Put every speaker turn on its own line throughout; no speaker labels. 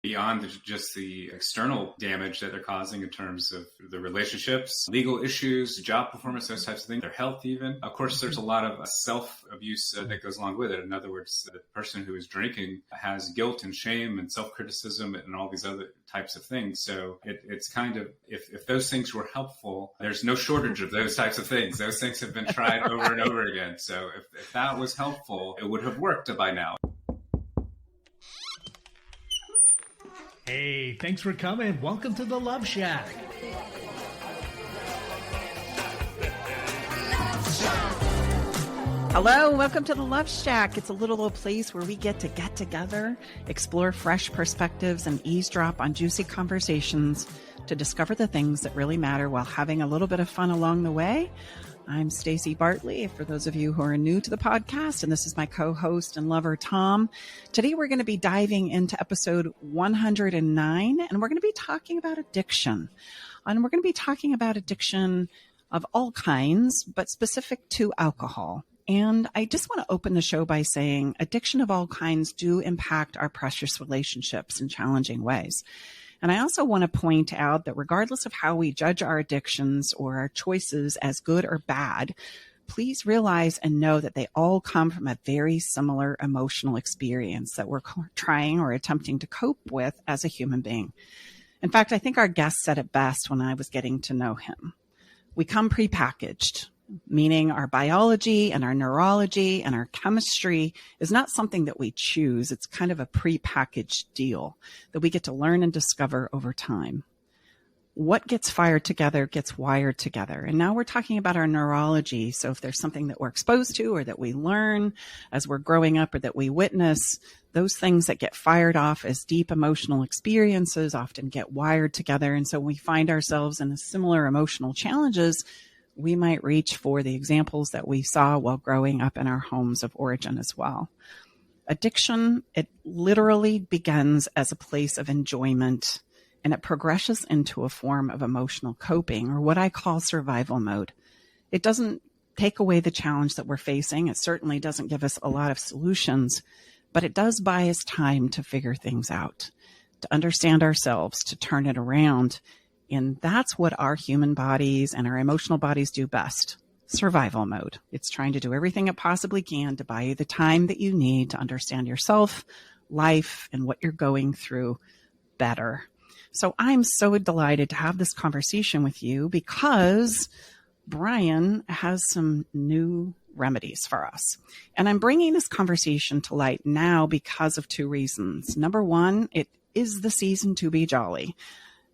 beyond just the external damage that they're causing in terms of the relationships, legal issues, job performance, those types of things, their health even. Of course, there's a lot of self-abuse that goes along with it. In other words, the person who is drinking has guilt and shame and self-criticism and all these other types of things. So it's kind of, if those things were helpful, there's no shortage of those types of things. Those things have been tried over and over again. So if that was helpful, it would have worked by now.
Hey, thanks for coming. Welcome to the Love Shack.
Hello, welcome to the Love Shack. It's a little old place where we get together, explore fresh perspectives, and eavesdrop on juicy conversations to discover the things that really matter while having a little bit of fun along the way. I'm Stacey Bartley, for those of you who are new to the podcast, and this is my co-host and lover, Tom. Today, we're going to be diving into episode 109, and we're going to be talking about addiction. And we're going to be talking about addiction of all kinds, but specific to alcohol. And I just want to open the show by saying addiction of all kinds do impact our precious relationships in challenging ways. And I also want to point out that regardless of how we judge our addictions or our choices as good or bad, please realize and know that they all come from a very similar emotional experience that we're trying or attempting to cope with as a human being. In fact, I think our guest said it best when I was getting to know him. We come prepackaged, meaning our biology and our neurology and our chemistry is not something that we choose. It's kind of a prepackaged deal that we get to learn and discover over time. What gets fired together gets wired together. And now we're talking about our neurology. So if there's something that we're exposed to or that we learn as we're growing up or that we witness, those things that get fired off as deep emotional experiences often get wired together. And so when we find ourselves in similar emotional challenges, we might reach for the examples that we saw while growing up in our homes of origin as well. Addiction, it literally begins as a place of enjoyment, and it progresses into a form of emotional coping, or what I call survival mode. It doesn't take away the challenge that we're facing. It certainly doesn't give us a lot of solutions, but it does buy us time to figure things out, to understand ourselves, to turn it around. And that's what our human bodies and our emotional bodies do best. Survival mode. It's trying to do everything it possibly can to buy you the time that you need to understand yourself, life, and what you're going through better. So I'm so delighted to have this conversation with you because Brian has some new remedies for us. And I'm bringing this conversation to light now because of two reasons. Number one, it is the season to be jolly.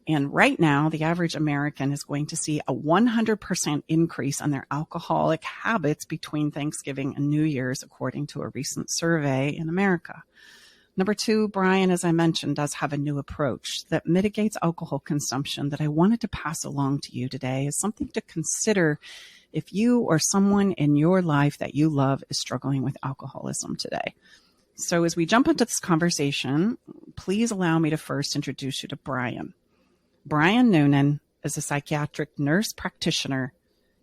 And right now, the average American is going to see a 100% increase on their alcoholic habits between Thanksgiving and New Year's, according to a recent survey in America. Number two, Brian, as I mentioned, does have a new approach that mitigates alcohol consumption that I wanted to pass along to you today as something to consider if you or someone in your life that you love is struggling with alcoholism today. So as we jump into this conversation, please allow me to first introduce you to Brian. Brian Noonan is a psychiatric nurse practitioner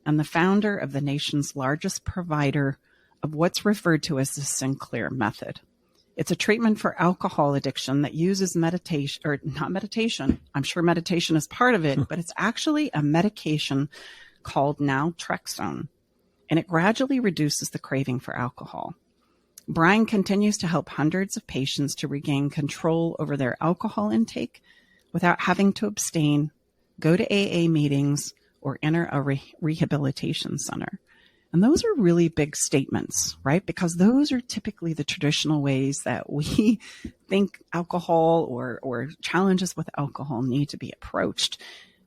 and the founder of the nation's largest provider of what's referred to as the Sinclair Method. It's a treatment for alcohol addiction that uses meditation, or not meditation. I'm sure meditation is part of it, but it's actually a medication called naltrexone, and it gradually reduces the craving for alcohol. Brian continues to help hundreds of patients to regain control over their alcohol intake without having to abstain, go to AA meetings, or enter a rehabilitation center. And those are really big statements, right? Because those are typically the traditional ways that we think alcohol or challenges with alcohol need to be approached.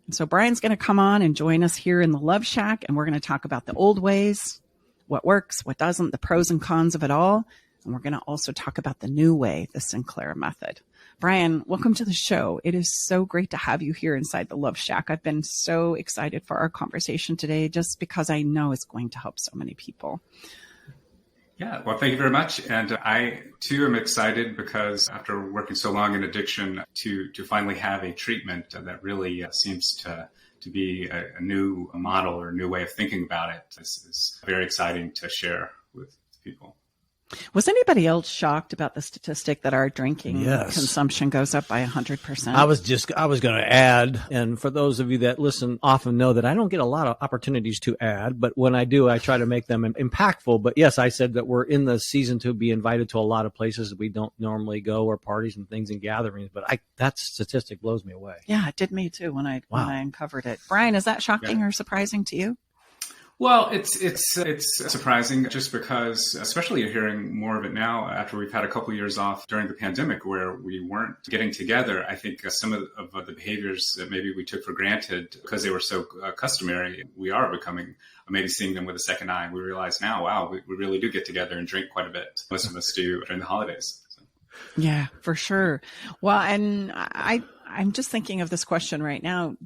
And so Brian's going to come on and join us here in the Love Shack, and we're going to talk about the old ways, what works, what doesn't, the pros and cons of it all. And we're going to also talk about the new way, the Sinclair Method. Brian, welcome to the show. It is so great to have you here inside the Love Shack. I've been so excited for our conversation today just because I know it's going to help so many people.
Yeah, well, thank you very much. And I, too, am excited because after working so long in addiction to finally have a treatment that really seems to be a new model or a new way of thinking about it is very exciting to share with people.
Was anybody else shocked about the statistic that our drinking
Yes.
consumption goes up by 100%?
I was going to add, and for those of you that listen often know that I don't get a lot of opportunities to add, but when I do, I try to make them impactful. But yes, I said that we're in the season to be invited to a lot of places that we don't normally go, or parties and things and gatherings. But that statistic blows me away.
Yeah, it did me too when I uncovered it. Brian, is that shocking or surprising to you?
Well, it's surprising just because, especially you're hearing more of it now after we've had a couple of years off during the pandemic where we weren't getting together. I think some of the behaviors that maybe we took for granted because they were so customary, we are becoming maybe seeing them with a second eye. We realize now, wow, we really do get together and drink quite a bit. Most of us do during the holidays. So.
Yeah, for sure. Well, and I'm just thinking of this question right now.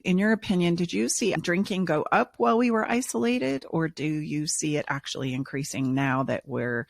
In your opinion, did you see drinking go up while we were isolated, or do you see it actually increasing now that we're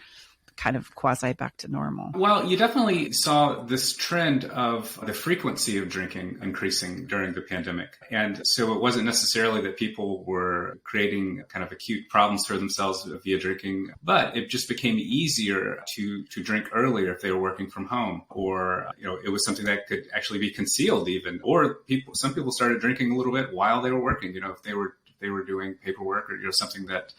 kind of quasi back to normal?
Well, you definitely saw this trend of the frequency of drinking increasing during the pandemic. And so it wasn't necessarily that people were creating kind of acute problems for themselves via drinking, but it just became easier to drink earlier if they were working from home, or, it was something that could actually be concealed even, or some people started drinking a little bit while they were working, if they were doing paperwork or something that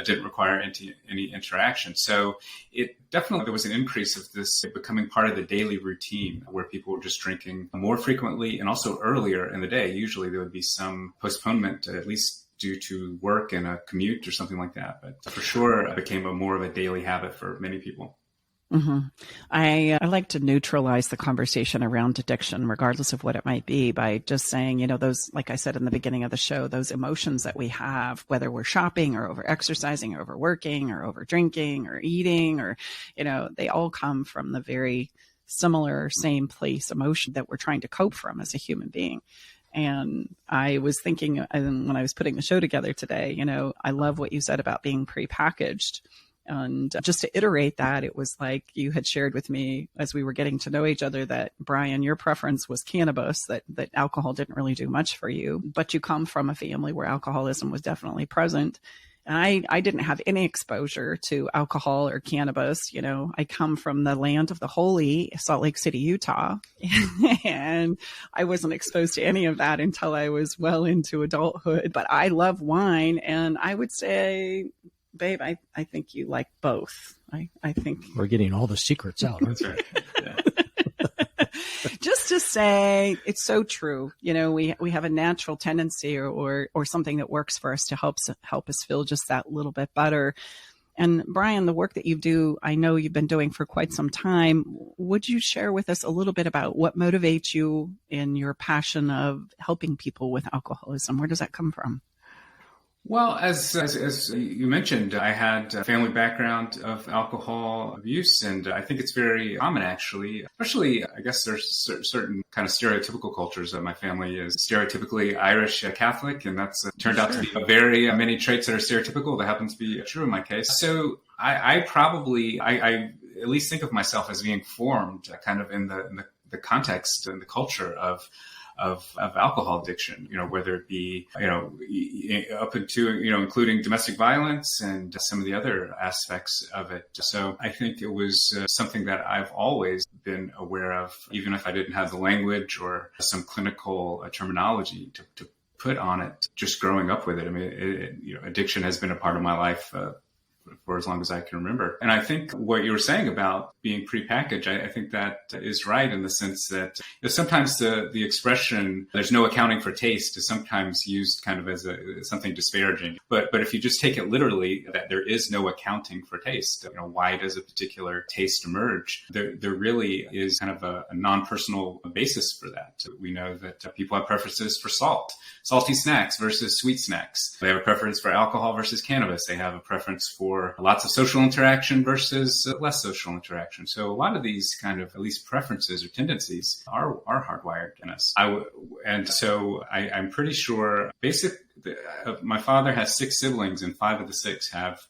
didn't require any interaction. So there was an increase of this becoming part of the daily routine where people were just drinking more frequently and also earlier in the day. Usually there would be some postponement, at least due to work and a commute or something like that. But for sure, it became more of a daily habit for many people.
Mm-hmm. I like to neutralize the conversation around addiction, regardless of what it might be, by just saying, those, like I said in the beginning of the show, those emotions that we have, whether we're shopping or over exercising or overworking or over drinking or eating, or, they all come from the very similar same place emotion that we're trying to cope from as a human being. And I was thinking, when I was putting the show together today, I love what you said about being prepackaged. And just to iterate that, it was like you had shared with me as we were getting to know each other that, Brian, your preference was cannabis, that alcohol didn't really do much for you, but you come from a family where alcoholism was definitely present. And I didn't have any exposure to alcohol or cannabis. I come from the land of the holy, Salt Lake City, Utah, and I wasn't exposed to any of that until I was well into adulthood. But I love wine, and I would say, babe, I think you like both. I think
we're getting all the secrets out.
That's right. Yeah.
Just to say, it's so true. We have a natural tendency or something that works for us to help us feel just that little bit better. And Brian, the work that you do, I know you've been doing for quite some time. Would you share with us a little bit about what motivates you in your passion of helping people with alcoholism? Where does that come from?
Well, as you mentioned, I had a family background of alcohol abuse, and I think it's very common, actually. Especially, I guess there's certain kind of stereotypical cultures. My family is stereotypically Irish Catholic, and that's turned out to be very many traits that are stereotypical. That happens to be true in my case. So I probably at least think of myself as being formed kind of in the context and the culture of alcohol addiction, whether it be, up into, including domestic violence and some of the other aspects of it. So I think it was something that I've always been aware of, even if I didn't have the language or some clinical terminology to put on it, just growing up with it. I mean, addiction has been a part of my life for as long as I can remember. And I think what you were saying about being prepackaged, I think that is right in the sense that sometimes the expression, there's no accounting for taste, is sometimes used kind of as something disparaging. But if you just take it literally, that there is no accounting for taste, why does a particular taste emerge? There really is kind of a non-personal basis for that. We know that people have preferences for salty snacks versus sweet snacks. They have a preference for alcohol versus cannabis. They have a preference for lots of social interaction versus less social interaction. So a lot of these kind of at least preferences or tendencies are hardwired in us. I'm pretty sure my father has 6 siblings, and 5 of the 6 have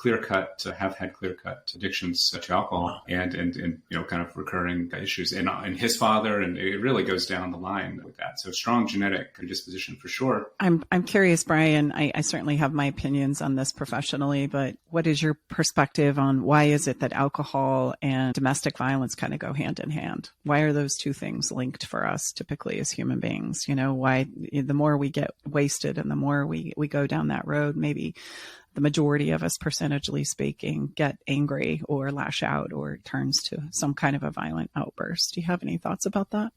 have had clear-cut addictions to alcohol and kind of recurring issues in his father, and it really goes down the line with that. So strong genetic predisposition for sure.
I'm curious, Brian. I certainly have my opinions on this professionally, but what is your perspective on why is it that alcohol and domestic violence kind of go hand in hand? Why are those two things linked for us typically as human beings? Why the more we get wasted and the more we go down that road, maybe the majority of us, percentagely speaking, get angry or lash out or turns to some kind of a violent outburst. Do you have any thoughts about that?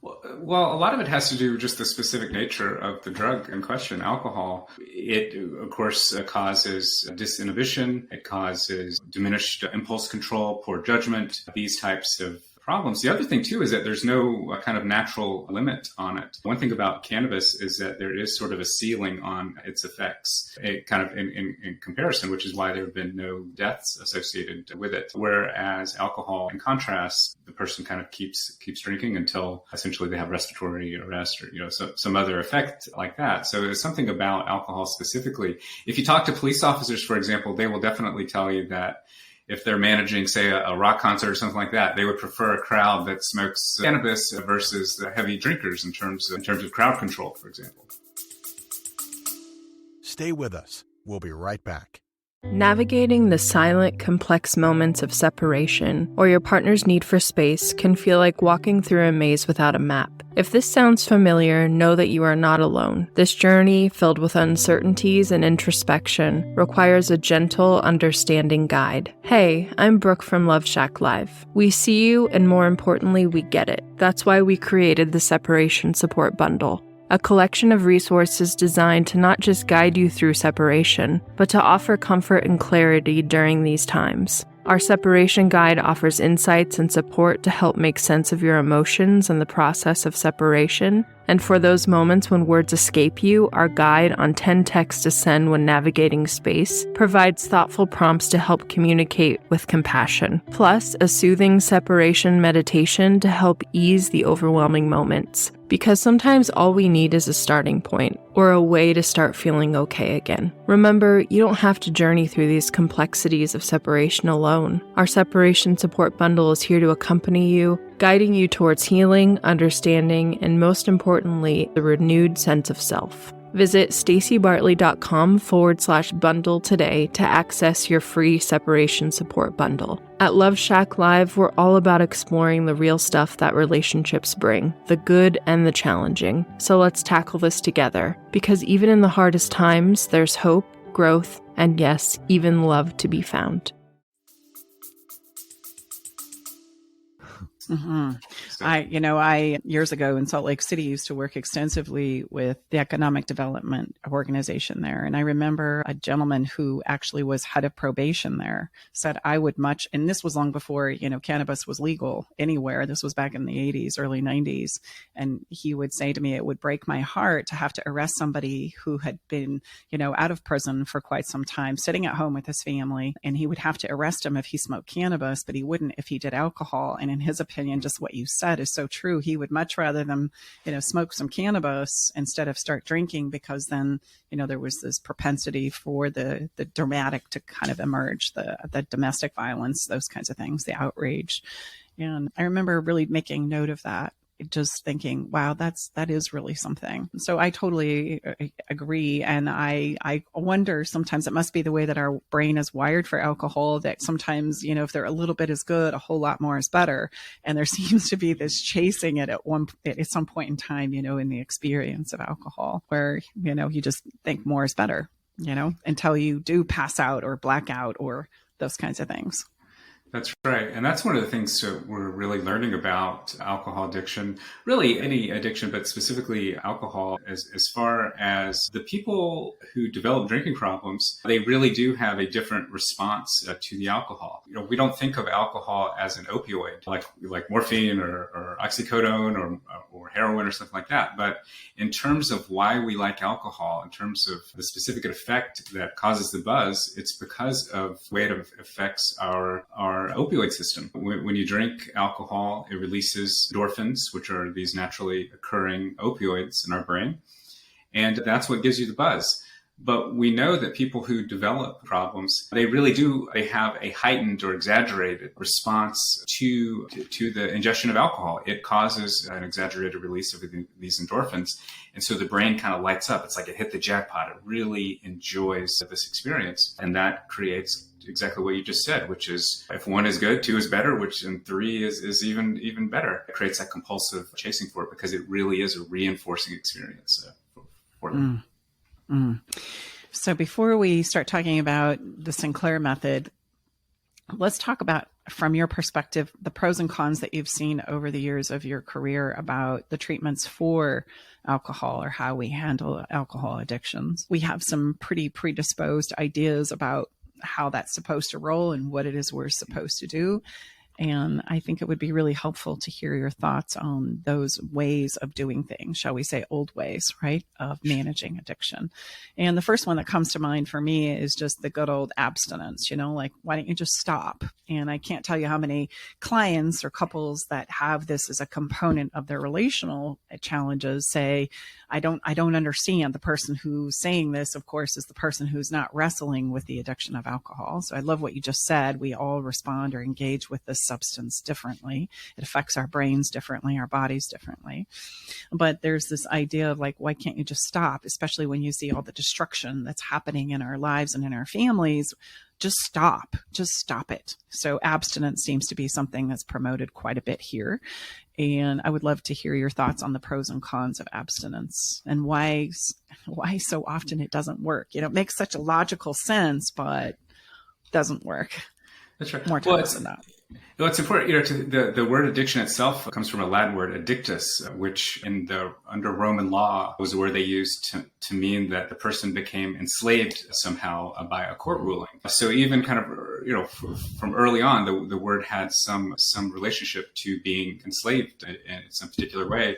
Well, a lot of it has to do with just the specific nature of the drug in question, alcohol. It, of course, causes disinhibition. It causes diminished impulse control, poor judgment, these types of problems. The other thing, too, is that there's no kind of natural limit on it. One thing about cannabis is that there is sort of a ceiling on its effects, kind of in comparison, which is why there have been no deaths associated with it. Whereas alcohol, in contrast, the person kind of keeps drinking until essentially they have respiratory arrest or some other effect like that. So there's something about alcohol specifically. If you talk to police officers, for example, they will definitely tell you that if they're managing, say, a rock concert or something like that, they would prefer a crowd that smokes cannabis versus heavy drinkers in terms of crowd control, for example.
Stay with us. We'll be right back.
Navigating the silent, complex moments of separation or your partner's need for space can feel like walking through a maze without a map. If this sounds familiar, know that you are not alone. This journey, filled with uncertainties and introspection, requires a gentle, understanding guide. Hey, I'm Brooke from Love Shack Live. We see you, and more importantly, we get it. That's why we created the Separation Support Bundle, a collection of resources designed to not just guide you through separation, but to offer comfort and clarity during these times. Our separation guide offers insights and support to help make sense of your emotions and the process of separation. And for those moments when words escape you, our guide on 10 texts to send when navigating space provides thoughtful prompts to help communicate with compassion. Plus, a soothing separation meditation to help ease the overwhelming moments. Because sometimes all we need is a starting point, or a way to start feeling okay again. Remember, you don't have to journey through these complexities of separation alone. Our Separation Support Bundle is here to accompany you, guiding you towards healing, understanding, and most importantly, the renewed sense of self. Visit stacybartley.com/bundle today to access your free separation support bundle. At Love Shack Live, we're all about exploring the real stuff that relationships bring, the good and the challenging. So let's tackle this together, because even in the hardest times, there's hope, growth, and yes, even love to be found.
Mm-hmm. I years ago in Salt Lake City used to work extensively with the economic development organization there. And I remember a gentleman who actually was head of probation there said, I would much, and this was long before, cannabis was legal anywhere. This was back in the 80s, early 90s. And he would say to me, it would break my heart to have to arrest somebody who had been, out of prison for quite some time, sitting at home with his family. And he would have to arrest him if he smoked cannabis, but he wouldn't if he did alcohol. And in his opinion, just what you said is so true. He would much rather them, smoke some cannabis instead of start drinking, because then, there was this propensity for the dramatic to kind of emerge, the domestic violence, those kinds of things, the outrage. And I remember really making note of that, just thinking, wow, that is really something. So I totally agree. And I wonder, sometimes it must be the way that our brain is wired for alcohol, that sometimes, if they're a little bit is good, a whole lot more is better. And there seems to be this chasing it at some point in time, in the experience of alcohol, where, you just think more is better, until you do pass out or black out or those kinds of things.
That's right. And that's one of the things that we're really learning about alcohol addiction, really any addiction, but specifically alcohol, as far as the people who develop drinking problems, they really do have a different response to the alcohol. We don't think of alcohol as an opioid like morphine or oxycodone or heroin or something like that. But in terms of why we like alcohol, in terms of the specific effect that causes the buzz, it's because of the way it affects our opioid system. When you drink alcohol, it releases endorphins, which are these naturally occurring opioids in our brain. And that's what gives you the buzz. But we know that people who develop problems, they have a heightened or exaggerated response to the ingestion of alcohol. It causes an exaggerated release of these endorphins. And so the brain kind of lights up. It's like it hit the jackpot. It really enjoys this experience. And that creates exactly what you just said, which is if 1 is good, 2 is better, and 3 is even better. It creates that compulsive chasing for it because it really is a reinforcing experience for them.
So before we start talking about the Sinclair Method, let's talk about, from your perspective, the pros and cons that you've seen over the years of your career about the treatments for alcohol or how we handle alcohol addictions. We have some pretty predisposed ideas about how that's supposed to roll and what it is we're supposed to do. And I think it would be really helpful to hear your thoughts on those ways of doing things, shall we say old ways, right, of managing addiction. And the first one that comes to mind for me is just the good old abstinence, like, why don't you just stop? And I can't tell you how many clients or couples that have this as a component of their relational challenges say, I don't understand. The person who's saying this, of course, is the person who's not wrestling with the addiction of alcohol. So I love what you just said. We all respond or engage with this substance differently. It affects our brains differently, our bodies differently. But there's this idea of like, why can't you just stop? Especially when you see all the destruction that's happening in our lives and in our families. Just stop it. So abstinence seems to be something that's promoted quite a bit here. And I would love to hear your thoughts on the pros and cons of abstinence and why so often it doesn't work. It makes such a logical sense, but doesn't work.
That's right.
More times than not.
Well, it's important. The word addiction itself comes from a Latin word, addictus, which under Roman law was a word they used to mean that the person became enslaved somehow by a court ruling. So even kind of from early on, the word had some relationship to being enslaved in some particular way.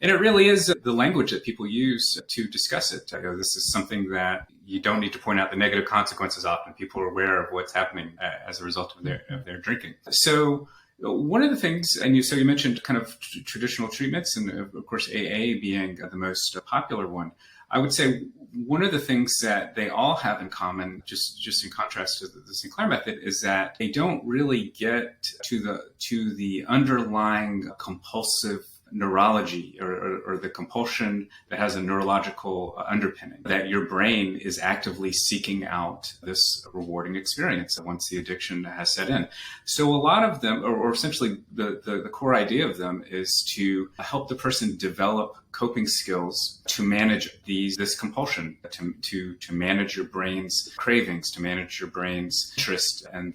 And it really is the language that people use to discuss it. This is something that you don't need to point out the negative consequences. Often people are aware of what's happening as a result of their drinking. So one of the things, so you mentioned kind of traditional treatments, and of course AA being the most popular one. I would say one of the things that they all have in common, just in contrast to the Sinclair Method, is that they don't really get to the underlying compulsive neurology or the compulsion that has a neurological underpinning, that your brain is actively seeking out this rewarding experience once the addiction has set in. So a lot of them, or essentially the core idea of them, is to help the person develop coping skills to manage this compulsion, to manage your brain's cravings, to manage your brain's interest and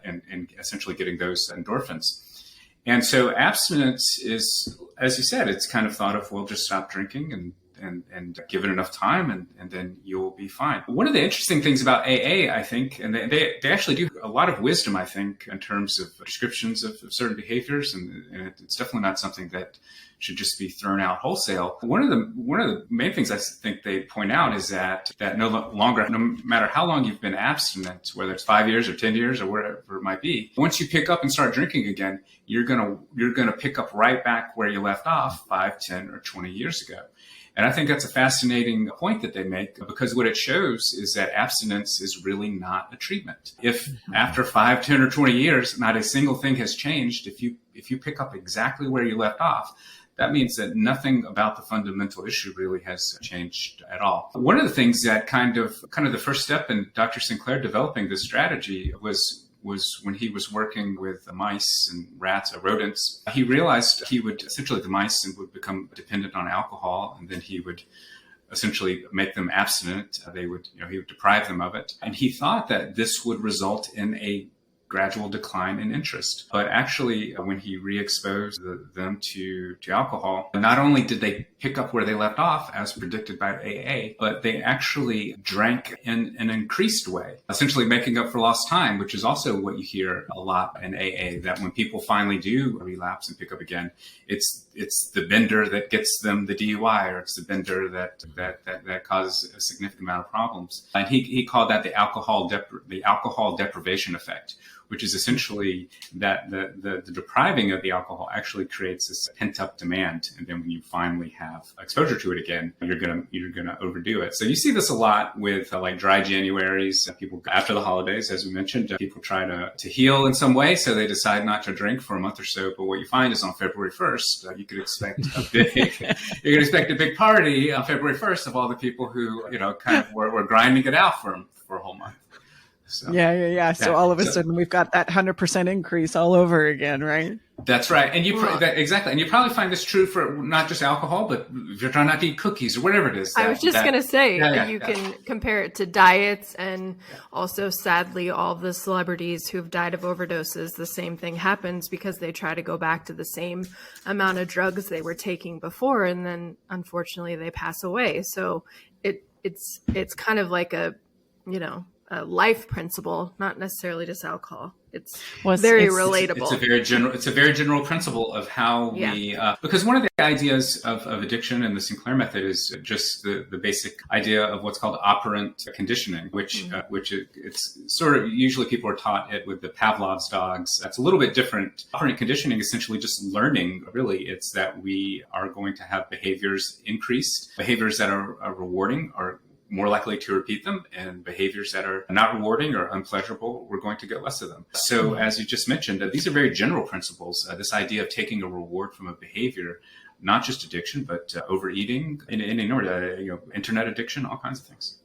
and essentially getting those endorphins. And so abstinence is, as you said, it's kind of thought of, well, just stop drinking and give it enough time and then you'll be fine. One of the interesting things about AA, I think, and they actually do a lot of wisdom, I think, in terms of descriptions of certain behaviors, and it's definitely not something that should just be thrown out wholesale. One of the main things I think they point out is that no matter how long you've been abstinent, whether it's 5 years or 10 years or whatever it might be, once you pick up and start drinking again, you're gonna pick up right back where you left off 5, 10, or 20 years ago. And I think that's a fascinating point that they make, because what it shows is that abstinence is really not a treatment. If after 5, 10, or 20 years, not a single thing has changed, if you pick up exactly where you left off, that means that nothing about the fundamental issue really has changed at all. One of the things that kind of the first step in Dr. Sinclair developing this strategy was when he was working with mice and rats or rodents. He realized the mice would become dependent on alcohol, and then he would essentially make them abstinent. He would deprive them of it. And he thought that this would result in a gradual decline in interest. But actually, when he re-exposed them to alcohol, not only did they pick up where they left off, as predicted by AA, but they actually drank in an increased way, essentially making up for lost time, which is also what you hear a lot in AA, that when people finally do relapse and pick up again, it's the bender that gets them the DUI, or it's the bender that causes a significant amount of problems. And he called that the alcohol deprivation effect, which is essentially that the depriving of the alcohol actually creates this pent up demand. And then when you finally have exposure to it again, you're gonna overdo it. So you see this a lot with like dry Januaries. People after the holidays, as we mentioned, people try to heal in some way, so they decide not to drink for a month or so. But what you find is on February 1st, you could expect a big party on February 1st of all the people who kind of were grinding it out for a whole month. So,
yeah. So all of a sudden we've got that 100% increase all over again, right?
That's right. And exactly. And you probably find this true for not just alcohol, but if you're trying not to eat cookies or whatever it is.
I was just going to say, you can compare it to diets, and also sadly, all the celebrities who've died of overdoses, the same thing happens because they try to go back to the same amount of drugs they were taking before. And then unfortunately they pass away. So it's kind of like a life principle, not necessarily just alcohol. It's very relatable.
It's a very general principle of how we, because one of the ideas of addiction and the Sinclair Method is just the basic idea of what's called operant conditioning, which it's sort of, usually people are taught it with the Pavlov's dogs. That's a little bit different. Operant conditioning, essentially just learning, really, it's that we are going to have behaviors increase. Behaviors that are rewarding are more likely to repeat them, and behaviors that are not rewarding or unpleasurable, we're going to get less of them. So as you just mentioned, these are very general principles. This idea of taking a reward from a behavior, not just addiction, but overeating, in any order, internet addiction, all kinds of things.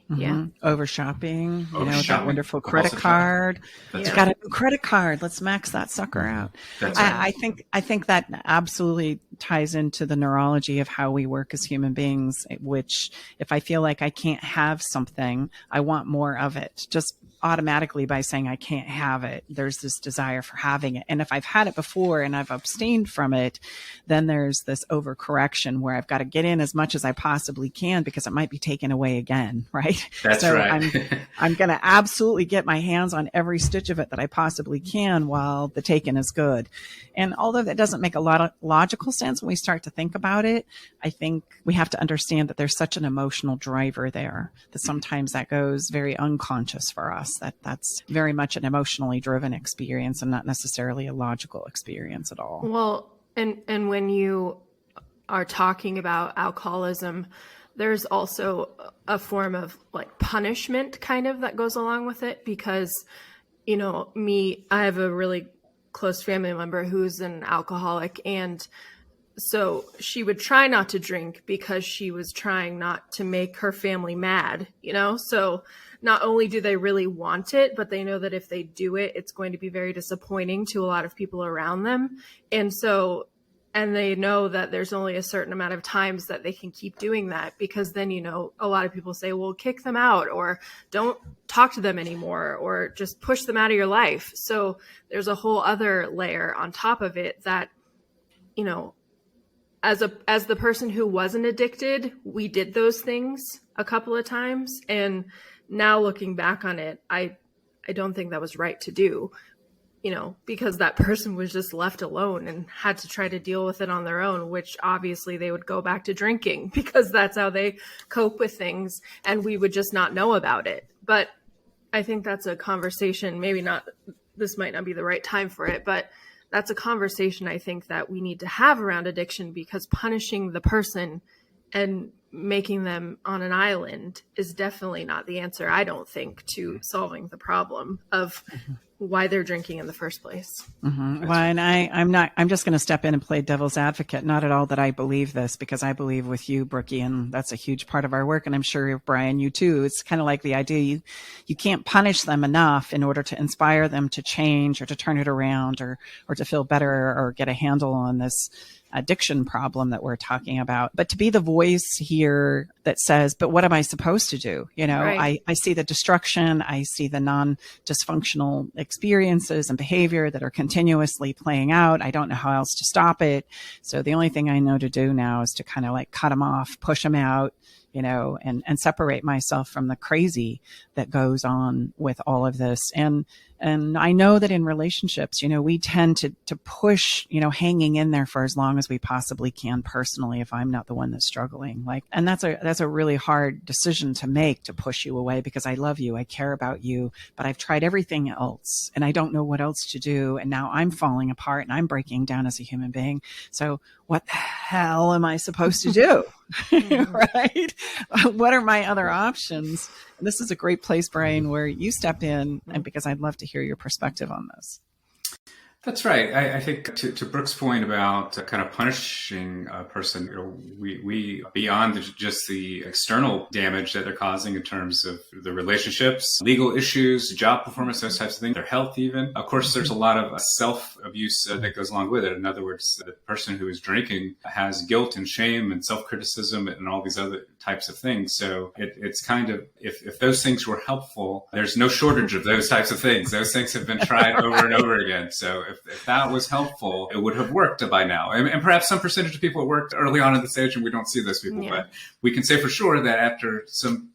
Yeah. Over shopping, that wonderful credit card. You got a new credit card. Let's max that sucker out. I think that absolutely ties into the neurology of how we work as human beings, which if I feel like I can't have something, I want more of it. Just automatically by saying I can't have it, there's this desire for having it. And if I've had it before and I've abstained from it, then there's this overcorrection where I've got to get in as much as I possibly can because it might be taken away again, right?
That's right.
I'm going to absolutely get my hands on every stitch of it that I possibly can while the taken is good. And although that doesn't make a lot of logical sense when we start to think about it, I think we have to understand that there's such an emotional driver there that sometimes that goes very unconscious for us. That's very much an emotionally driven experience and not necessarily a logical experience at all.
Well, and when you are talking about alcoholism, there's also a form of like punishment kind of that goes along with it because, I have a really close family member who's an alcoholic, and so she would try not to drink because she was trying not to make her family mad, so not only do they really want it, but they know that if they do it, it's going to be very disappointing to a lot of people around them. And they know that there's only a certain amount of times that they can keep doing that, because then, a lot of people say, well, kick them out or don't talk to them anymore or just push them out of your life. So there's a whole other layer on top of it that, as the person who wasn't addicted, we did those things a couple of times. And now looking back on it, I don't think that was right to do, because that person was just left alone and had to try to deal with it on their own, which obviously they would go back to drinking because that's how they cope with things. And we would just not know about it. But I think that's a conversation, this might not be the right time for it, but that's a conversation I think that we need to have around addiction, because punishing the person and making them on an island is definitely not the answer, I don't think, to solving the problem of why they're drinking in the first place.
Mm-hmm. Well, and I'm just going to step in and play devil's advocate. Not at all that I believe this, because I believe with you, Brookie, and that's a huge part of our work. And I'm sure, Brian, you too. It's kind of like the idea you can't punish them enough in order to inspire them to change or to turn it around or to feel better or get a handle on this addiction problem that we're talking about. But to be the voice here that says, but what am I supposed to do? Right. I see the destruction. I see the non-dysfunctional experiences and behavior that are continuously playing out. I don't know how else to stop it. So the only thing I know to do now is to kind of like cut them off, push them out, and separate myself from the crazy that goes on with all of this. And I know that in relationships, we tend to push, hanging in there for as long as we possibly can personally, if I'm not the one that's struggling. And that's a really hard decision to make, to push you away, because I love you. I care about you, but I've tried everything else and I don't know what else to do. And now I'm falling apart and I'm breaking down as a human being. So what the hell am I supposed to do? Right? What are my other options? And this is a great place, Brian, where you step in, and because I'd love to hear your perspective on this.
That's right. I think to Brooke's point about kind of punishing a person, we beyond just the external damage that they're causing in terms of the relationships, legal issues, job performance, those types of things, their health even. Of course, there's a lot of self-abuse that goes along with it. In other words, the person who is drinking has guilt and shame and self-criticism and all these other types of things. So it's kind of, if those things were helpful, there's no shortage of those types of things. Those things have been tried over and over again. So if that was helpful, it would have worked by now. And perhaps some percentage of people it worked early on in the stage and we don't see those people. Yeah. But we can say for sure that after some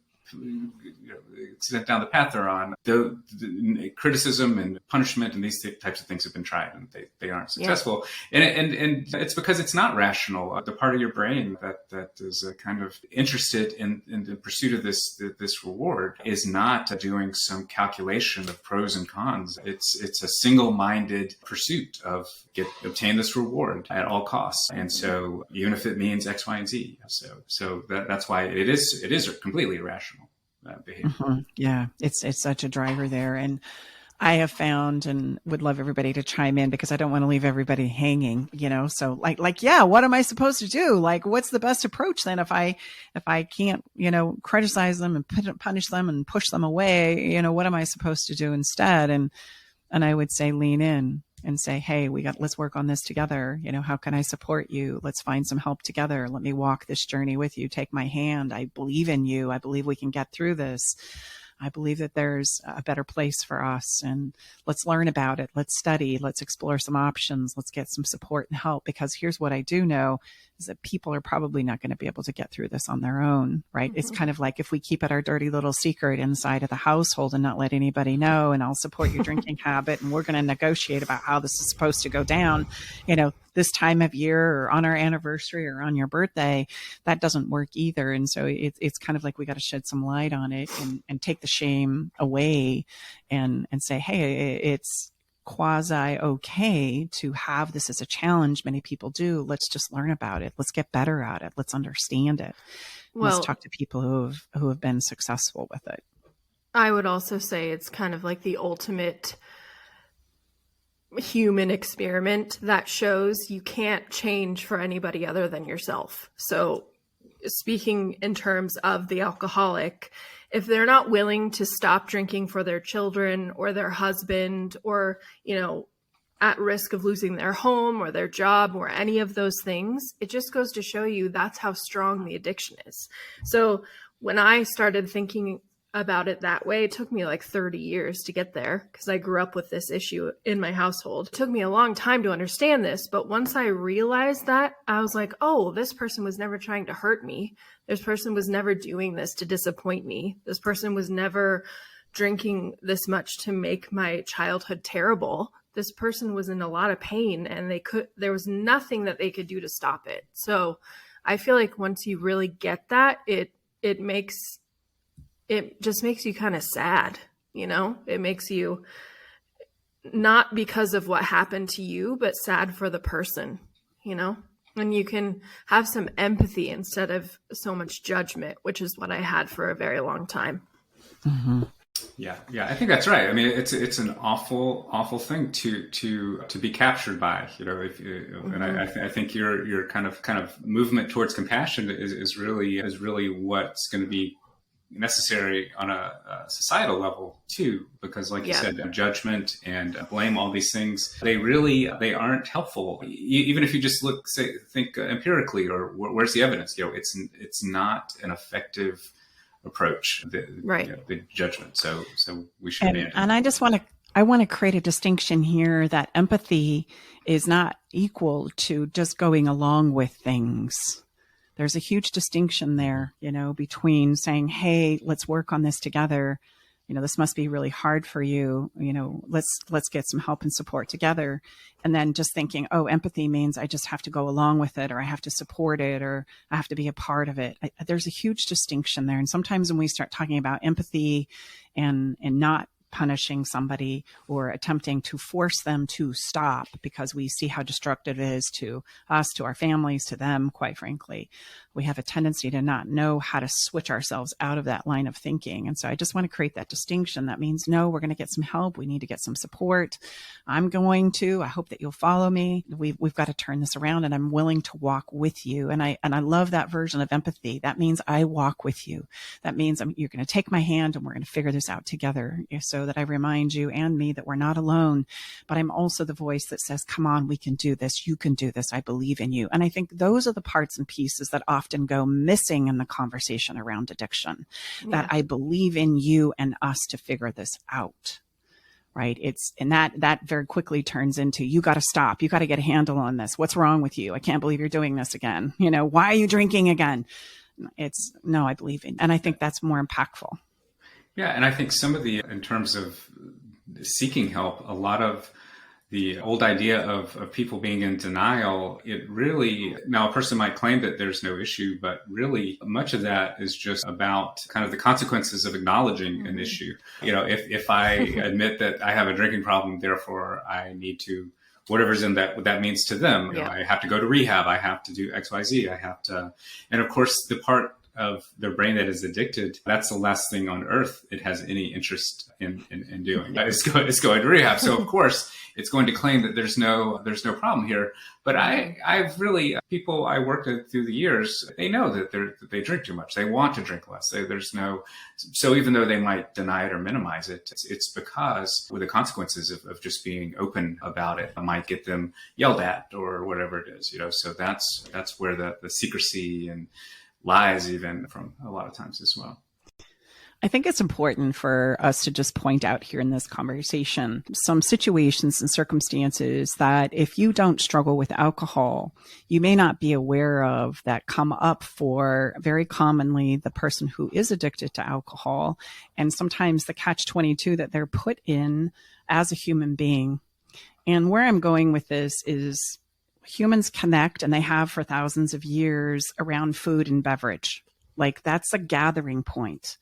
extent down the path they're on, the criticism and punishment and these types of things have been tried and they aren't successful. Yeah. And it's because it's not rational. The part of your brain that is kind of interested in the pursuit of this reward is not doing some calculation of pros and cons. It's a single-minded pursuit of obtain this reward at all costs. And so even if it means X, Y, and Z. So that's why it is completely irrational. Behavior.
Mm-hmm. Yeah, it's such a driver there. And I have found, and would love everybody to chime in because I don't want to leave everybody hanging, so yeah, what am I supposed to do? What's the best approach then if I can't, criticize them and punish them and push them away, what am I supposed to do instead? And I would say lean in and say, hey, let's work on this together. How can I support you? Let's find some help together. Let me walk this journey with you. Take my hand. I believe in you. I believe we can get through this. I believe that there's a better place for us, and let's learn about it. Let's study. Let's explore some options. Let's get some support and help, because here's what I do know is that people are probably not going to be able to get through this on their own, right? Mm-hmm. It's kind of like if we keep it our dirty little secret inside of the household and not let anybody know, and I'll support your drinking habit, and we're going to negotiate about how this is supposed to go down, this time of year or on our anniversary or on your birthday, that doesn't work either. And so it's kind of like we got to shed some light on it and take the shame away and say, hey, it's quasi okay to have this as a challenge. Many people do. Let's just learn about it. Let's get better at it. Let's understand it. Let's talk to people who have been successful with it.
I would also say it's kind of like the ultimate human experiment that shows you can't change for anybody other than yourself. So speaking in terms of the alcoholic, if they're not willing to stop drinking for their children or their husband, or, at risk of losing their home or their job or any of those things, it just goes to show you that's how strong the addiction is. So when I started thinking about it that way, it took me like 30 years to get there because I grew up with this issue in my household. It took me a long time to understand this, but once I realized that, I was like, oh, this person was never trying to hurt me. This person was never doing this to disappoint me. This person was never drinking this much to make my childhood terrible. This person was in a lot of pain and there was nothing that they could do to stop it. So I feel like once you really get that, it just makes you kind of sad, It makes you, not because of what happened to you, but sad for the person, And you can have some empathy instead of so much judgment, which is what I had for a very long time.
Mm-hmm.
Yeah, I think that's right. I mean, it's an awful thing to be captured by,
Mm-hmm.
And I think your kind of movement towards compassion is really what's going to be necessary on a societal level too, because like you said, judgment and blame, all these things, they aren't helpful. Even if you just think empirically, or where's the evidence? It's not an effective approach. The judgment. So we should abandon.
And I want to create a distinction here that empathy is not equal to just going along with things. There's a huge distinction there, between saying, hey, let's work on this together. This must be really hard for you. Let's get some help and support together. And then just thinking, oh, empathy means I just have to go along with it, or I have to support it, or I have to be a part of it. There's a huge distinction there. And sometimes when we start talking about empathy and not punishing somebody or attempting to force them to stop because we see how destructive it is to us, to our families, to them, quite frankly, we have a tendency to not know how to switch ourselves out of that line of thinking. And so I just want to create that distinction. That means, no, we're going to get some help. We need to get some support. I hope that you'll follow me. We've got to turn this around, and I'm willing to walk with you. And I love that version of empathy. That means I walk with you. That means you're going to take my hand and we're going to figure this out together, so that I remind you and me that we're not alone, but I'm also the voice that says, come on, we can do this. You can do this. I believe in you. And I think those are the parts and pieces that often go missing in the conversation around addiction, that I believe in you and us to figure this out. Right. And that very quickly turns into, you got to stop. You got to get a handle on this. What's wrong with you? I can't believe you're doing this again. Why are you drinking again? No, I believe in. And I think that's more impactful.
Yeah. And I think in terms of seeking help, a lot of the old idea of people being in denial, now a person might claim that there's no issue, but really much of that is just about kind of the consequences of acknowledging an issue. If I admit that I have a drinking problem, therefore I need to, whatever's in that, what that means to them. I have to go to rehab. I have to do XYZ. And of course the part of their brain that is addicted, that's the last thing on earth it has any interest in doing. It's going to rehab. So of course it's going to claim that there's no problem here. But I've really, people I worked with through the years, they know that they drink too much. They want to drink less. So even though they might deny it or minimize it, it's because with the consequences of just being open about it, might get them yelled at or whatever it is, so that's where the secrecy and lies even from a lot of times as well.
I think it's important for us to just point out here in this conversation some situations and circumstances that if you don't struggle with alcohol, you may not be aware of, that come up for very commonly the person who is addicted to alcohol, and sometimes the catch-22 that they're put in as a human being. And where I'm going with this is humans connect, and they have for thousands of years, around food and beverage. Like, that's a gathering point.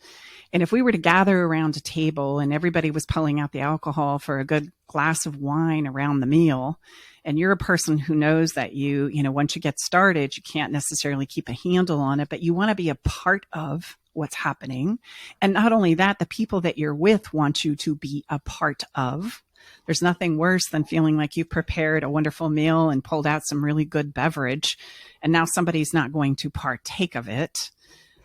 And if we were to gather around a table and everybody was pulling out the alcohol for a good glass of wine around the meal, and you're a person who knows that once you get started, you can't necessarily keep a handle on it, but you want to be a part of what's happening. And not only that, the people that you're with want you to be a part of. There's nothing worse than feeling like you've prepared a wonderful meal and pulled out some really good beverage, and now somebody's not going to partake of it.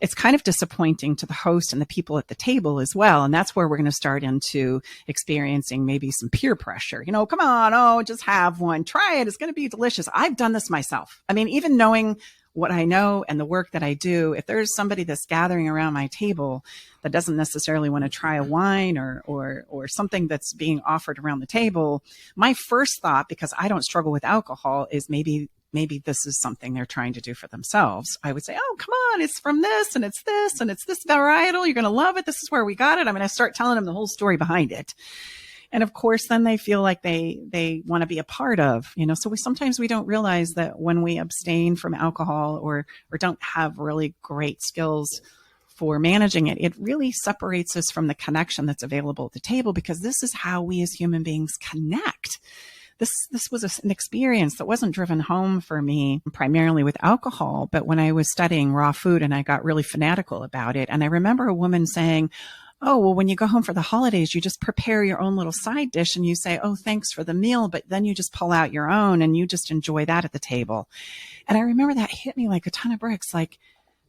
It's kind of disappointing to the host and the people at the table as well. And that's where we're going to start into experiencing maybe some peer pressure. Come on, just have one, try it. It's going to be delicious. I've done this myself. I mean, even knowing what I know and the work that I do, if there's somebody that's gathering around my table that doesn't necessarily want to try a wine or something that's being offered around the table, my first thought, because I don't struggle with alcohol, is maybe this is something they're trying to do for themselves. I would say, oh, come on, it's from this and it's this varietal. You're going to love it. This is where we got it. I'm going to start telling them the whole story behind it. And of course, then they feel like they want to be a part of, so sometimes we don't realize that when we abstain from alcohol or don't have really great skills for managing it, it really separates us from the connection that's available at the table, because this is how we as human beings connect. This was an experience that wasn't driven home for me primarily with alcohol, but when I was studying raw food and I got really fanatical about it. And I remember a woman saying, oh, well, when you go home for the holidays, you just prepare your own little side dish and you say, oh, thanks for the meal. But then you just pull out your own and you just enjoy that at the table. And I remember that hit me like a ton of bricks. Like,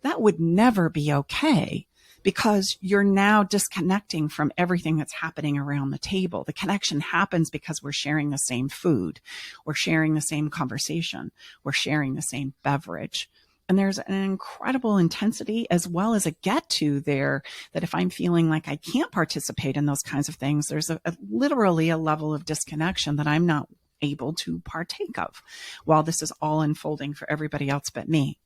that would never be okay, because you're now disconnecting from everything that's happening around the table. The connection happens because we're sharing the same food. We're sharing the same conversation. We're sharing the same beverage. And there's an incredible intensity as well as a get to there, that if I'm feeling like I can't participate in those kinds of things, there's literally a level of disconnection that I'm not able to partake of while this is all unfolding for everybody else but me.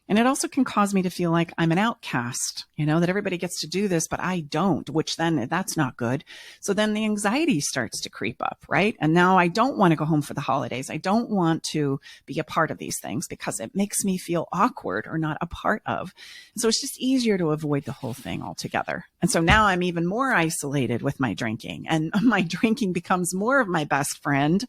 And it also can cause me to feel like I'm an outcast, that everybody gets to do this, but I don't, which then that's not good. So then the anxiety starts to creep up, right? And now I don't want to go home for the holidays. I don't want to be a part of these things because it makes me feel awkward or not a part of. And so it's just easier to avoid the whole thing altogether. And so now I'm even more isolated with my drinking, and my drinking becomes more of my best friend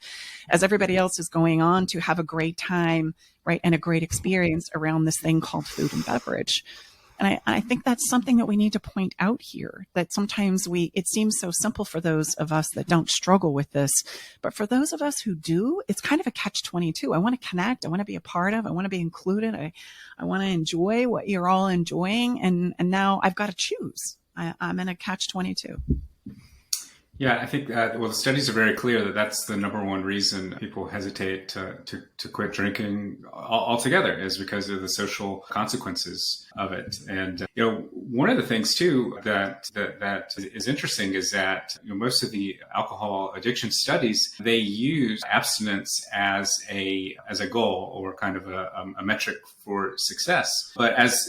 as everybody else is going on to have a great time, right? And a great experience around this thing called food and beverage. And I think that's something that we need to point out here, that sometimes it seems so simple for those of us that don't struggle with this, but for those of us who do, it's kind of a catch-22. I want to connect. I want to be a part of, I want to be included. I want to enjoy what you're all enjoying. And now I've got to choose. I'm in a catch-22.
Yeah, I think the studies are very clear that that's the number one reason people hesitate to quit drinking altogether, is because of the social consequences of it. And one of the things too that is interesting is that most of the alcohol addiction studies, they use abstinence as a goal or kind of a metric for success. But as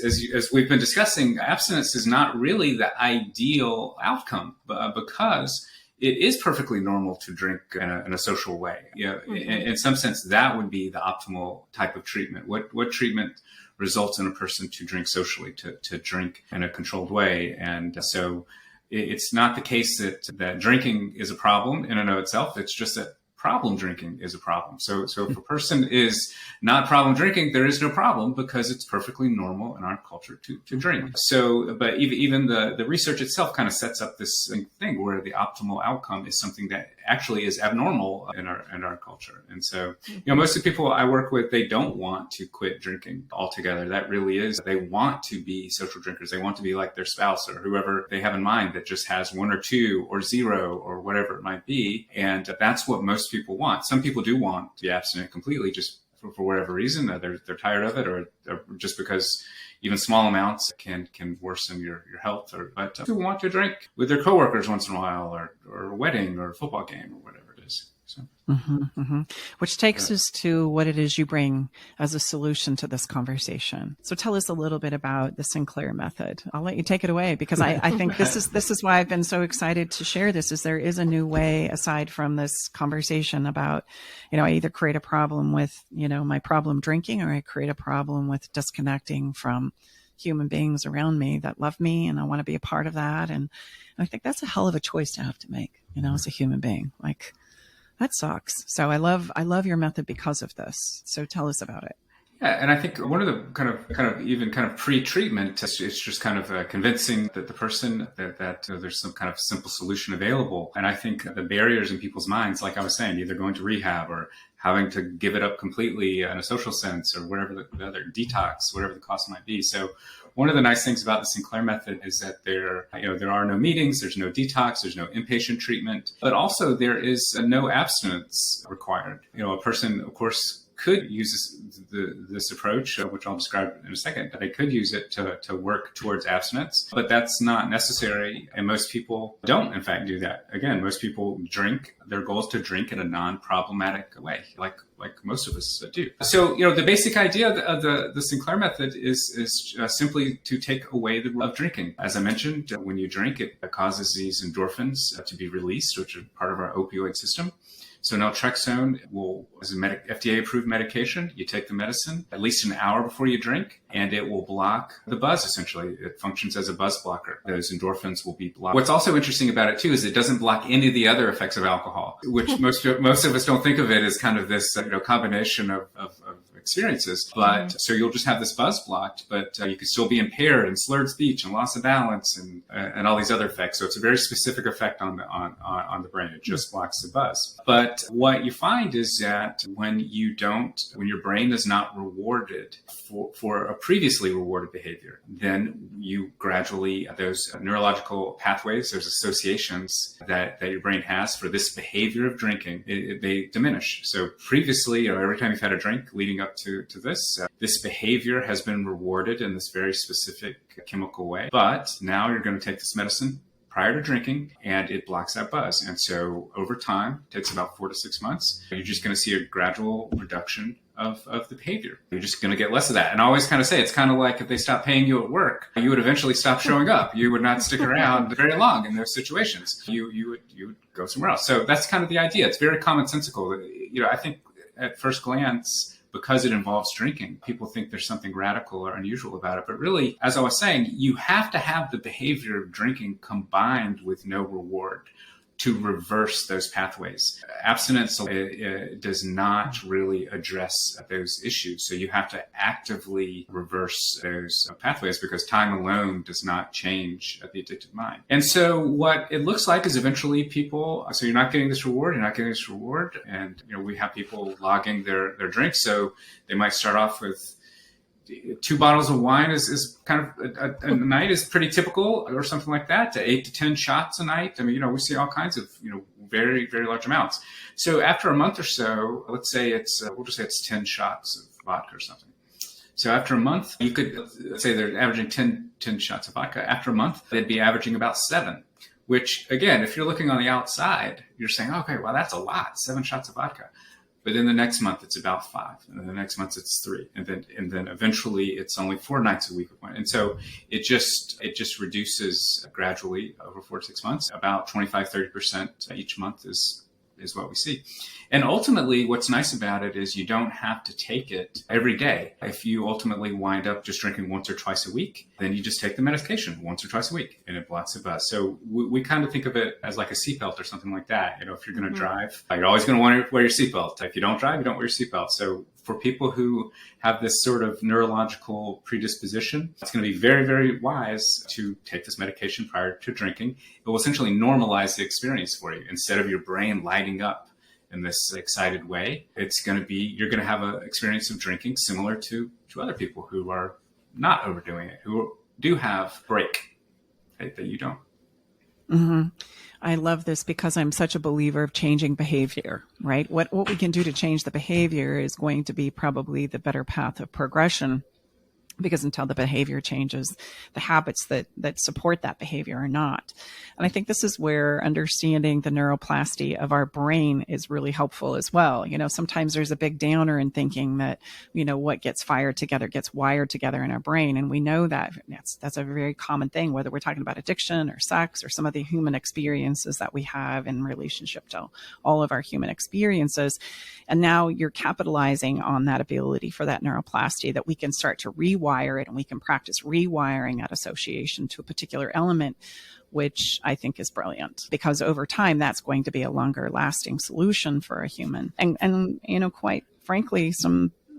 we've been discussing, abstinence is not really the ideal outcome because it is perfectly normal to drink in a social way. In some sense, that would be the optimal type of treatment. What treatment results in a person to drink socially, to drink in a controlled way? And so it's not the case that drinking is a problem in and of itself. It's just that problem drinking is a problem. So if a person is not problem drinking, there is no problem because it's perfectly normal in our culture to drink. So, but even the research itself kind of sets up this thing where the optimal outcome is something that actually is abnormal in our culture. And so, most of the people I work with, they don't want to quit drinking altogether. That really is, they want to be social drinkers. They want to be like their spouse or whoever they have in mind that just has one or two or zero or whatever it might be. And that's what most people want. Some people do want to be abstinent completely just for whatever reason. They're tired of it, or just because even small amounts can worsen your health. But people want to drink with their coworkers once in a while, or a wedding or a football game or whatever it is. So.
Which takes us to what it is you bring as a solution to this conversation. So tell us a little bit about the Sinclair Method. I'll let you take it away, because I think this is why I've been so excited to share this, is there is a new way aside from this conversation about, I either create a problem with, my problem drinking, or I create a problem with disconnecting from human beings around me that love me, and I want to be a part of that. And I think that's a hell of a choice to have to make, as a human being. Like, that sucks. So I love your method because of this. So tell us about it.
Yeah, and I think one of the kind of pre-treatment, it's just kind of convincing that the person that there's some kind of simple solution available. And I think the barriers in people's minds, like I was saying, either going to rehab or having to give it up completely in a social sense, or whatever the other detox, whatever the cost might be. So one of the nice things about the Sinclair Method is that there are no meetings, there's no detox, there's no inpatient treatment, but also there is no abstinence required. A person, of course, could use this approach, which I'll describe in a second. They could use it to work towards abstinence, but that's not necessary. And most people don't, in fact, do that. Again, most people drink. Their goal is to drink in a non-problematic way, like most of us do. So, the basic idea of the Sinclair Method is simply to take away the of drinking. As I mentioned, when you drink, it causes these endorphins to be released, which are part of our opioid system. So naltrexone is a FDA-approved medication. You take the medicine at least an hour before you drink, and it will block the buzz, essentially. It functions as a buzz blocker. Those endorphins will be blocked. What's also interesting about it, too, is it doesn't block any of the other effects of alcohol, which most of us don't think of it as kind of this combination of experiences. But so you'll just have this buzz blocked, but you can still be impaired and slurred speech and loss of balance and all these other effects. So it's a very specific effect on the brain. It just blocks the buzz. But what you find is that when your brain is not rewarded for a previously rewarded behavior, then you gradually, those neurological pathways, those associations that your brain has for this behavior of drinking, they diminish. So previously, every time you've had a drink leading up to this behavior has been rewarded in this very specific chemical way. But now you're going to take this medicine prior to drinking, and it blocks that buzz. And so over time, it takes about 4 to 6 months, you're just going to see a gradual reduction of the behavior. You're just going to get less of that. And I always kind of say, it's kind of like if they stop paying you at work, you would eventually stop showing up. You would not stick around very long in those situations. You would go somewhere else. So that's kind of the idea. It's very commonsensical. I think at first glance, because it involves drinking, people think there's something radical or unusual about it. But really, as I was saying, you have to have the behavior of drinking combined with no reward to reverse those pathways. Abstinence does not really address those issues. So you have to actively reverse those pathways because time alone does not change the addicted mind. And so what it looks like is eventually people, so you're not getting this reward, And, we have people logging their drinks. So they might start off with 2 bottles of wine is kind of a night is pretty typical, or something like that, to 8 to 10 shots a night. I mean, we see all kinds of, very, very large amounts. So after a month or so, let's say we'll just say it's 10 shots of vodka or something. So after a month, you could, let's say they're averaging 10 shots of vodka. After a month, they'd be averaging about 7, which again, if you're looking on the outside, you're saying, okay, well, that's a lot, 7 shots of vodka. But then the next month it's about 5, and then the next month it's 3, and then eventually it's only 4 nights a week of wine. And so it just reduces gradually over 4 to 6 months. About 25-30% each month is what we see. And ultimately, what's nice about it is you don't have to take it every day. If you ultimately wind up just drinking once or twice a week, then you just take the medication once or twice a week, and it blocks the buzz. So we kind of think of it as like a seatbelt or something like that. If you're going to drive, you're always going to want to wear your seatbelt. If you don't drive, you don't wear your seatbelt. So for people who have this sort of neurological predisposition, it's going to be very, very wise to take this medication prior to drinking. It will essentially normalize the experience for you. Instead of your brain lighting up in this excited way, you're going to have an experience of drinking similar to other people who are not overdoing it, who do have break that you don't.
Mm-hmm. I love this because I'm such a believer of changing behavior, right? What we can do to change the behavior is going to be probably the better path of progression, because until the behavior changes, the habits that support that behavior are not. And I think this is where understanding the neuroplasty of our brain is really helpful as well. Sometimes there's a big downer in thinking that, what gets fired together gets wired together in our brain. And we know that that's a very common thing, whether we're talking about addiction or sex or some of the human experiences that we have in relationship to all of our human experiences. And now you're capitalizing on that ability for that neuroplasty, that we can start to rewire it, and we can practice rewiring that association to a particular element, which I think is brilliant, because over time, that's going to be a longer lasting solution for a human. And quite frankly,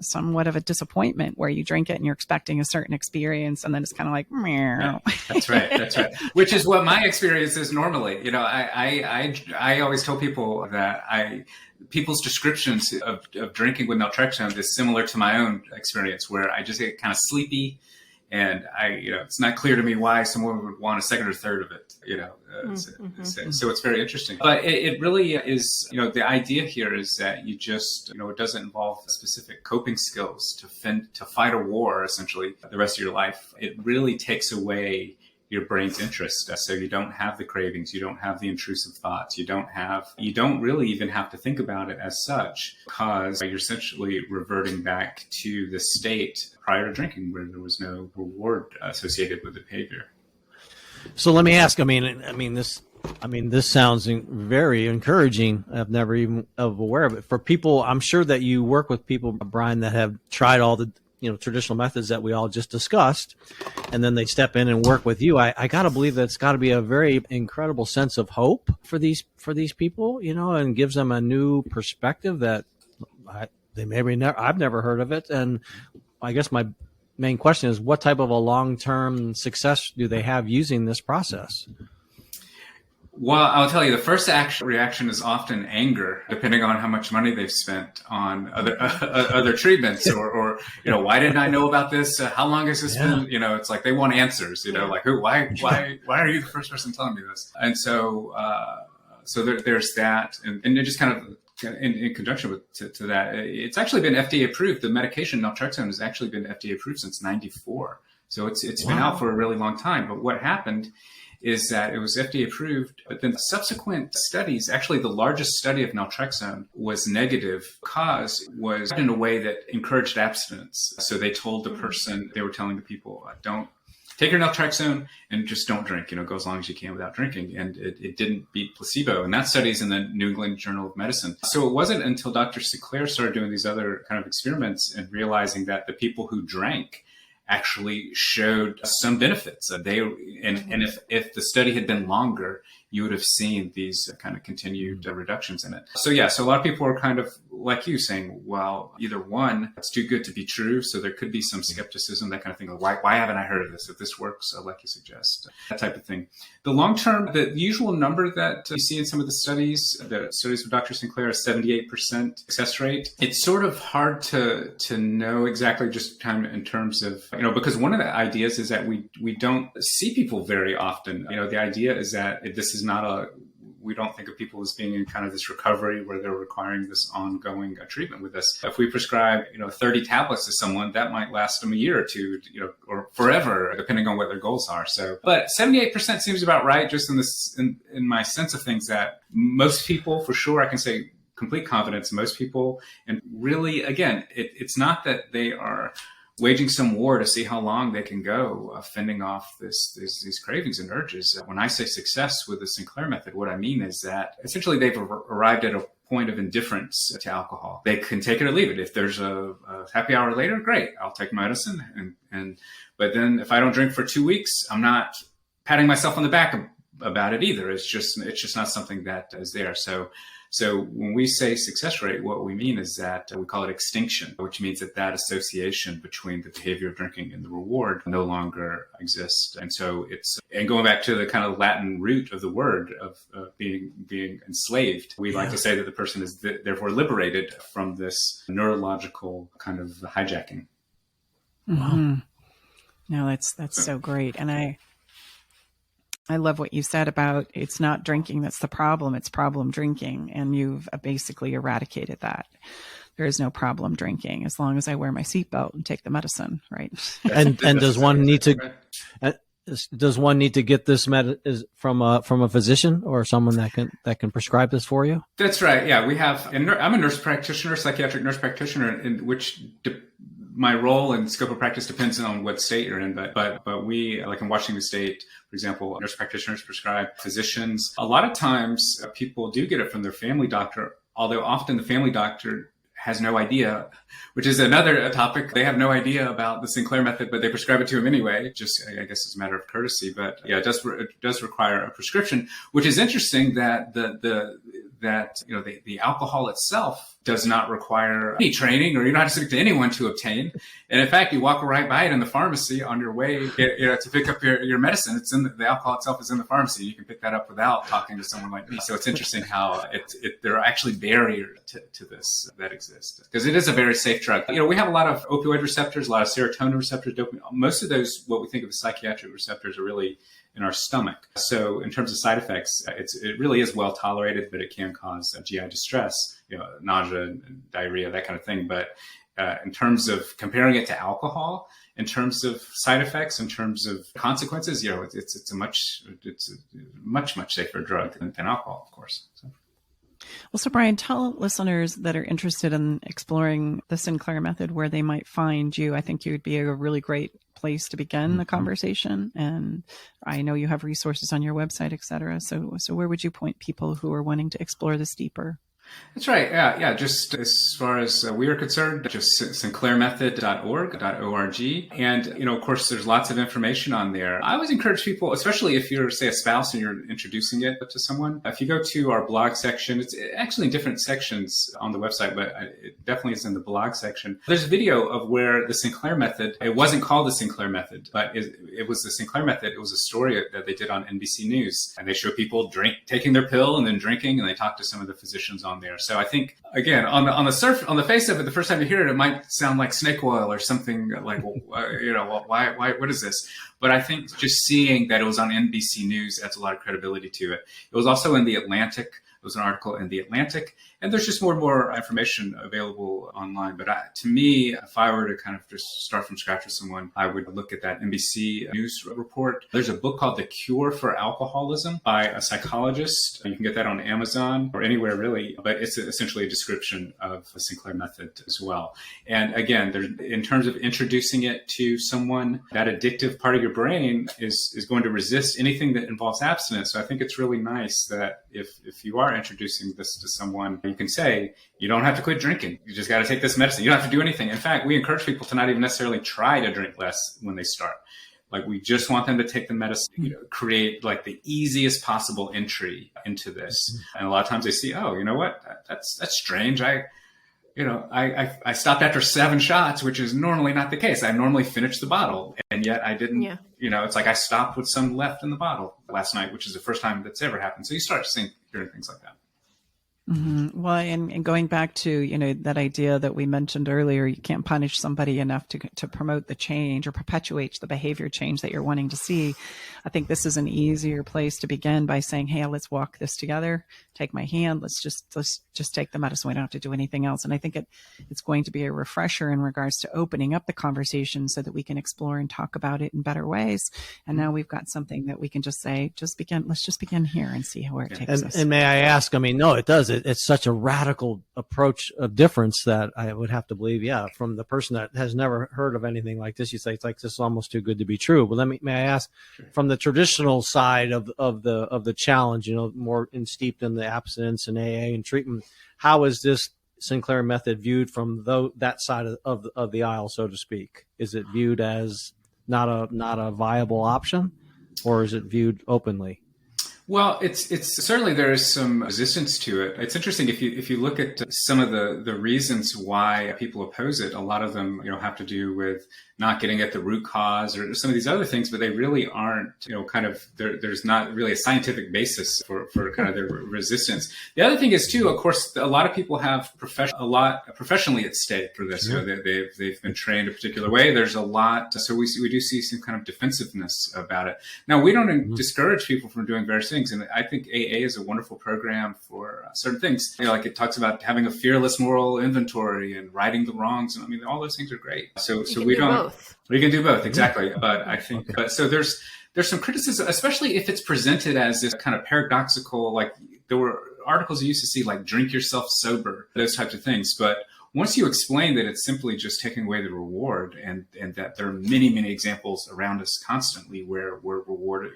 somewhat of a disappointment where you drink it and you're expecting a certain experience, and then it's kind of like, meow.
Yeah, that's right. Which is what my experience is normally. I always tell people that people's descriptions of drinking with naltrexone is similar to my own experience, where I just get kind of sleepy, and it's not clear to me why someone would want a second or third of it. So it's very interesting. But it really is. The idea here is that you just, it doesn't involve specific coping skills to fight a war essentially the rest of your life. It really takes away your brain's interest. So you don't have the cravings, you don't have the intrusive thoughts, you don't really even have to think about it as such, because you're essentially reverting back to the state prior to drinking where there was no reward associated with the behavior.
So let me ask, this sounds very encouraging. I've never even aware of it. For people, I'm sure that you work with people, Brian, that have tried all the traditional methods that we all just discussed, and then they step in and work with you. I got to believe that it's got to be a very incredible sense of hope for these people, and gives them a new perspective that I've never heard of it. And I guess my main question is, what type of a long-term success do they have using this process?
Well, I'll tell you, the first reaction is often anger, depending on how much money they've spent on other treatments, or why didn't I know about this? How long has this been? It's like they want answers. Like why are you the first person telling me this? And so there's that, and it just kind of in conjunction to that, it's actually been FDA approved. The medication naltrexone has actually been FDA approved since '94. So it's been out for a really long time. But what happened is that it was FDA approved, but then subsequent studies, actually the largest study of naltrexone was negative because was in a way that encouraged abstinence. So they told the person, they were telling the people, don't take your naltrexone and just don't drink, go as long as you can without drinking. And it didn't beat placebo. And that study's in the New England Journal of Medicine. So it wasn't until Dr. Sinclair started doing these other kind of experiments and realizing that the people who drank actually showed some benefits. And if the study had been longer, you would have seen these kind of continued reductions in it. So a lot of people are kind of like you saying, well, either one, it's too good to be true. So there could be some skepticism, that kind of thing. Like, why haven't I heard of this? If this works, like you suggest, that type of thing. The long-term, the usual number that you see in some of the studies with Dr. Sinclair is 78% success rate. It's sort of hard to know exactly just kind of in terms of, because one of the ideas is that we don't see people very often. The idea is that this is not we don't think of people as being in kind of this recovery where they're requiring this ongoing treatment with us. If we prescribe, 30 tablets to someone, that might last them a year or two, or forever, depending on what their goals are. So, but 78% seems about right, just in my sense of things, that most people, for sure, I can say complete confidence, most people, and really, again, it's not that they are waging some war to see how long they can go fending off these cravings and urges. When I say success with the Sinclair method, what I mean is that essentially they've arrived at a point of indifference to alcohol. They can take it or leave it. If there's a happy hour later, great, I'll take medicine. But then if I don't drink for 2 weeks, I'm not patting myself on the back about it either. It's just not something that is there. So when we say success rate, what we mean is that we call it extinction, which means that association between the behavior of drinking and the reward no longer exists. And so and going back to the kind of Latin root of the word of being enslaved, we like to say that the person is therefore liberated from this neurological kind of hijacking.
Mm-hmm. No, that's so great. And I love what you said about it's not drinking that's the problem, it's problem drinking. And you've basically eradicated that. There is no problem drinking as long as I wear my seatbelt and take the medicine, right?
And does one need to get this from a physician or someone that can prescribe this for you?
That's right. Yeah, we have. And I'm a nurse practitioner, psychiatric nurse practitioner, in which my role and scope of practice depends on what state you're in. But we, like in Washington State, for example, nurse practitioners prescribe, physicians. A lot of times people do get it from their family doctor, although often the family doctor has no idea, which is another topic. They have no idea about the Sinclair method, but they prescribe it to him anyway. Just, I guess it's a matter of courtesy. But yeah, it does require a prescription, which is interesting that the alcohol itself does not require any training, or you're not subject to anyone to obtain. And in fact, you walk right by it in the pharmacy on your way to pick up your medicine. It's in the alcohol itself is in the pharmacy. You can pick that up without talking to someone like me. So it's interesting how there are actually barriers to this that exist, because it is a very safe drug. We have a lot of opioid receptors, a lot of serotonin receptors, dopamine. Most of those, what we think of as psychiatric receptors, are really in our stomach. So in terms of side effects, it really is well tolerated, but it can cause GI distress, nausea, and diarrhea, that kind of thing. But in terms of comparing it to alcohol, in terms of side effects, in terms of consequences, it's a much safer drug than alcohol, of course.
Well, so Brian, tell listeners that are interested in exploring the Sinclair method where they might find you. I think you would be a really great place to begin the conversation. And I know you have resources on your website, et cetera. So where would you point people who are wanting to explore this deeper?
That's right. Yeah. Just as far as we are concerned, just sinclairmethod.org. And, of course, there's lots of information on there. I always encourage people, especially if you're, say, a spouse and you're introducing it to someone, if you go to our blog section, it's actually in different sections on the website, but it definitely is in the blog section. There's a video of where the Sinclair method, it wasn't called the Sinclair method, but it was the Sinclair method. It was a story that they did on NBC News, and they show people taking their pill and then drinking, and they talk to some of the physicians on there. So I think, again, on the face of it, the first time you hear it might sound like snake oil or something like, why, what is this? But I think just seeing that it was on NBC News adds a lot of credibility to it. It was also in the Atlantic It was an article in The Atlantic. And there's just more and more information available online. But to me, if I were to kind of just start from scratch with someone, I would look at that NBC News report. There's a book called The Cure for Alcoholism by a psychologist. You can get that on Amazon or anywhere really, but it's essentially a description of the Sinclair Method as well. And again, in terms of introducing it to someone, that addictive part of your brain is going to resist anything that involves abstinence. So I think it's really nice that if you are introducing this to someone, you can say, you don't have to quit drinking. You just got to take this medicine. You don't have to do anything. In fact, we encourage people to not even necessarily try to drink less when they start. Like, we just want them to take the medicine, create like the easiest possible entry into this. And a lot of times they see, oh, you know what? That's strange. I stopped after 7 shots, which is normally not the case. I normally finish the bottle, and yet I didn't. Yeah. It's like I stopped with some left in the bottle last night, which is the first time that's ever happened. So you start hearing things like that.
Mm-hmm. Well, and going back to, that idea that we mentioned earlier, you can't punish somebody enough to promote the change or perpetuate the behavior change that you're wanting to see. I think this is an easier place to begin by saying, hey, let's walk this together. Take my hand. Let's just take the medicine. We don't have to do anything else. And I think it's going to be a refresher in regards to opening up the conversation so that we can explore and talk about it in better ways. And now we've got something that we can just say, let's just begin here and see where it takes us.
And may I ask, no, it does. It's such a radical approach of difference that I would have to believe, from the person that has never heard of anything like this, you say it's like, this is almost too good to be true. But may I ask, from the traditional side of the challenge, more steeped in the abstinence and AA and treatment, how is this Sinclair Method viewed from that side of the aisle, so to speak? Is it viewed as not a viable option, or is it viewed openly?
Well, it's certainly there is some resistance to it. It's interesting if you look at some of the reasons why people oppose it. A lot of them have to do with not getting at the root cause or some of these other things, but they really aren't there's not really a scientific basis for kind of their resistance. The other thing is too, of course, a lot of people have professionally at stake for this. They've been trained a particular way. There's a lot, so we do see some kind of defensiveness about it. Now, we don't discourage people from doing various things. And I think AA is a wonderful program for certain things. Like it talks about having a fearless moral inventory and righting the wrongs. And all those things are great. So we can do both. Exactly. But I think, so there's some criticism, especially if it's presented as this kind of paradoxical, like there were articles you used to see, like drink yourself sober, those types of things. But once you explain that it's simply just taking away the reward and that there are many, many examples around us constantly where we're rewarded,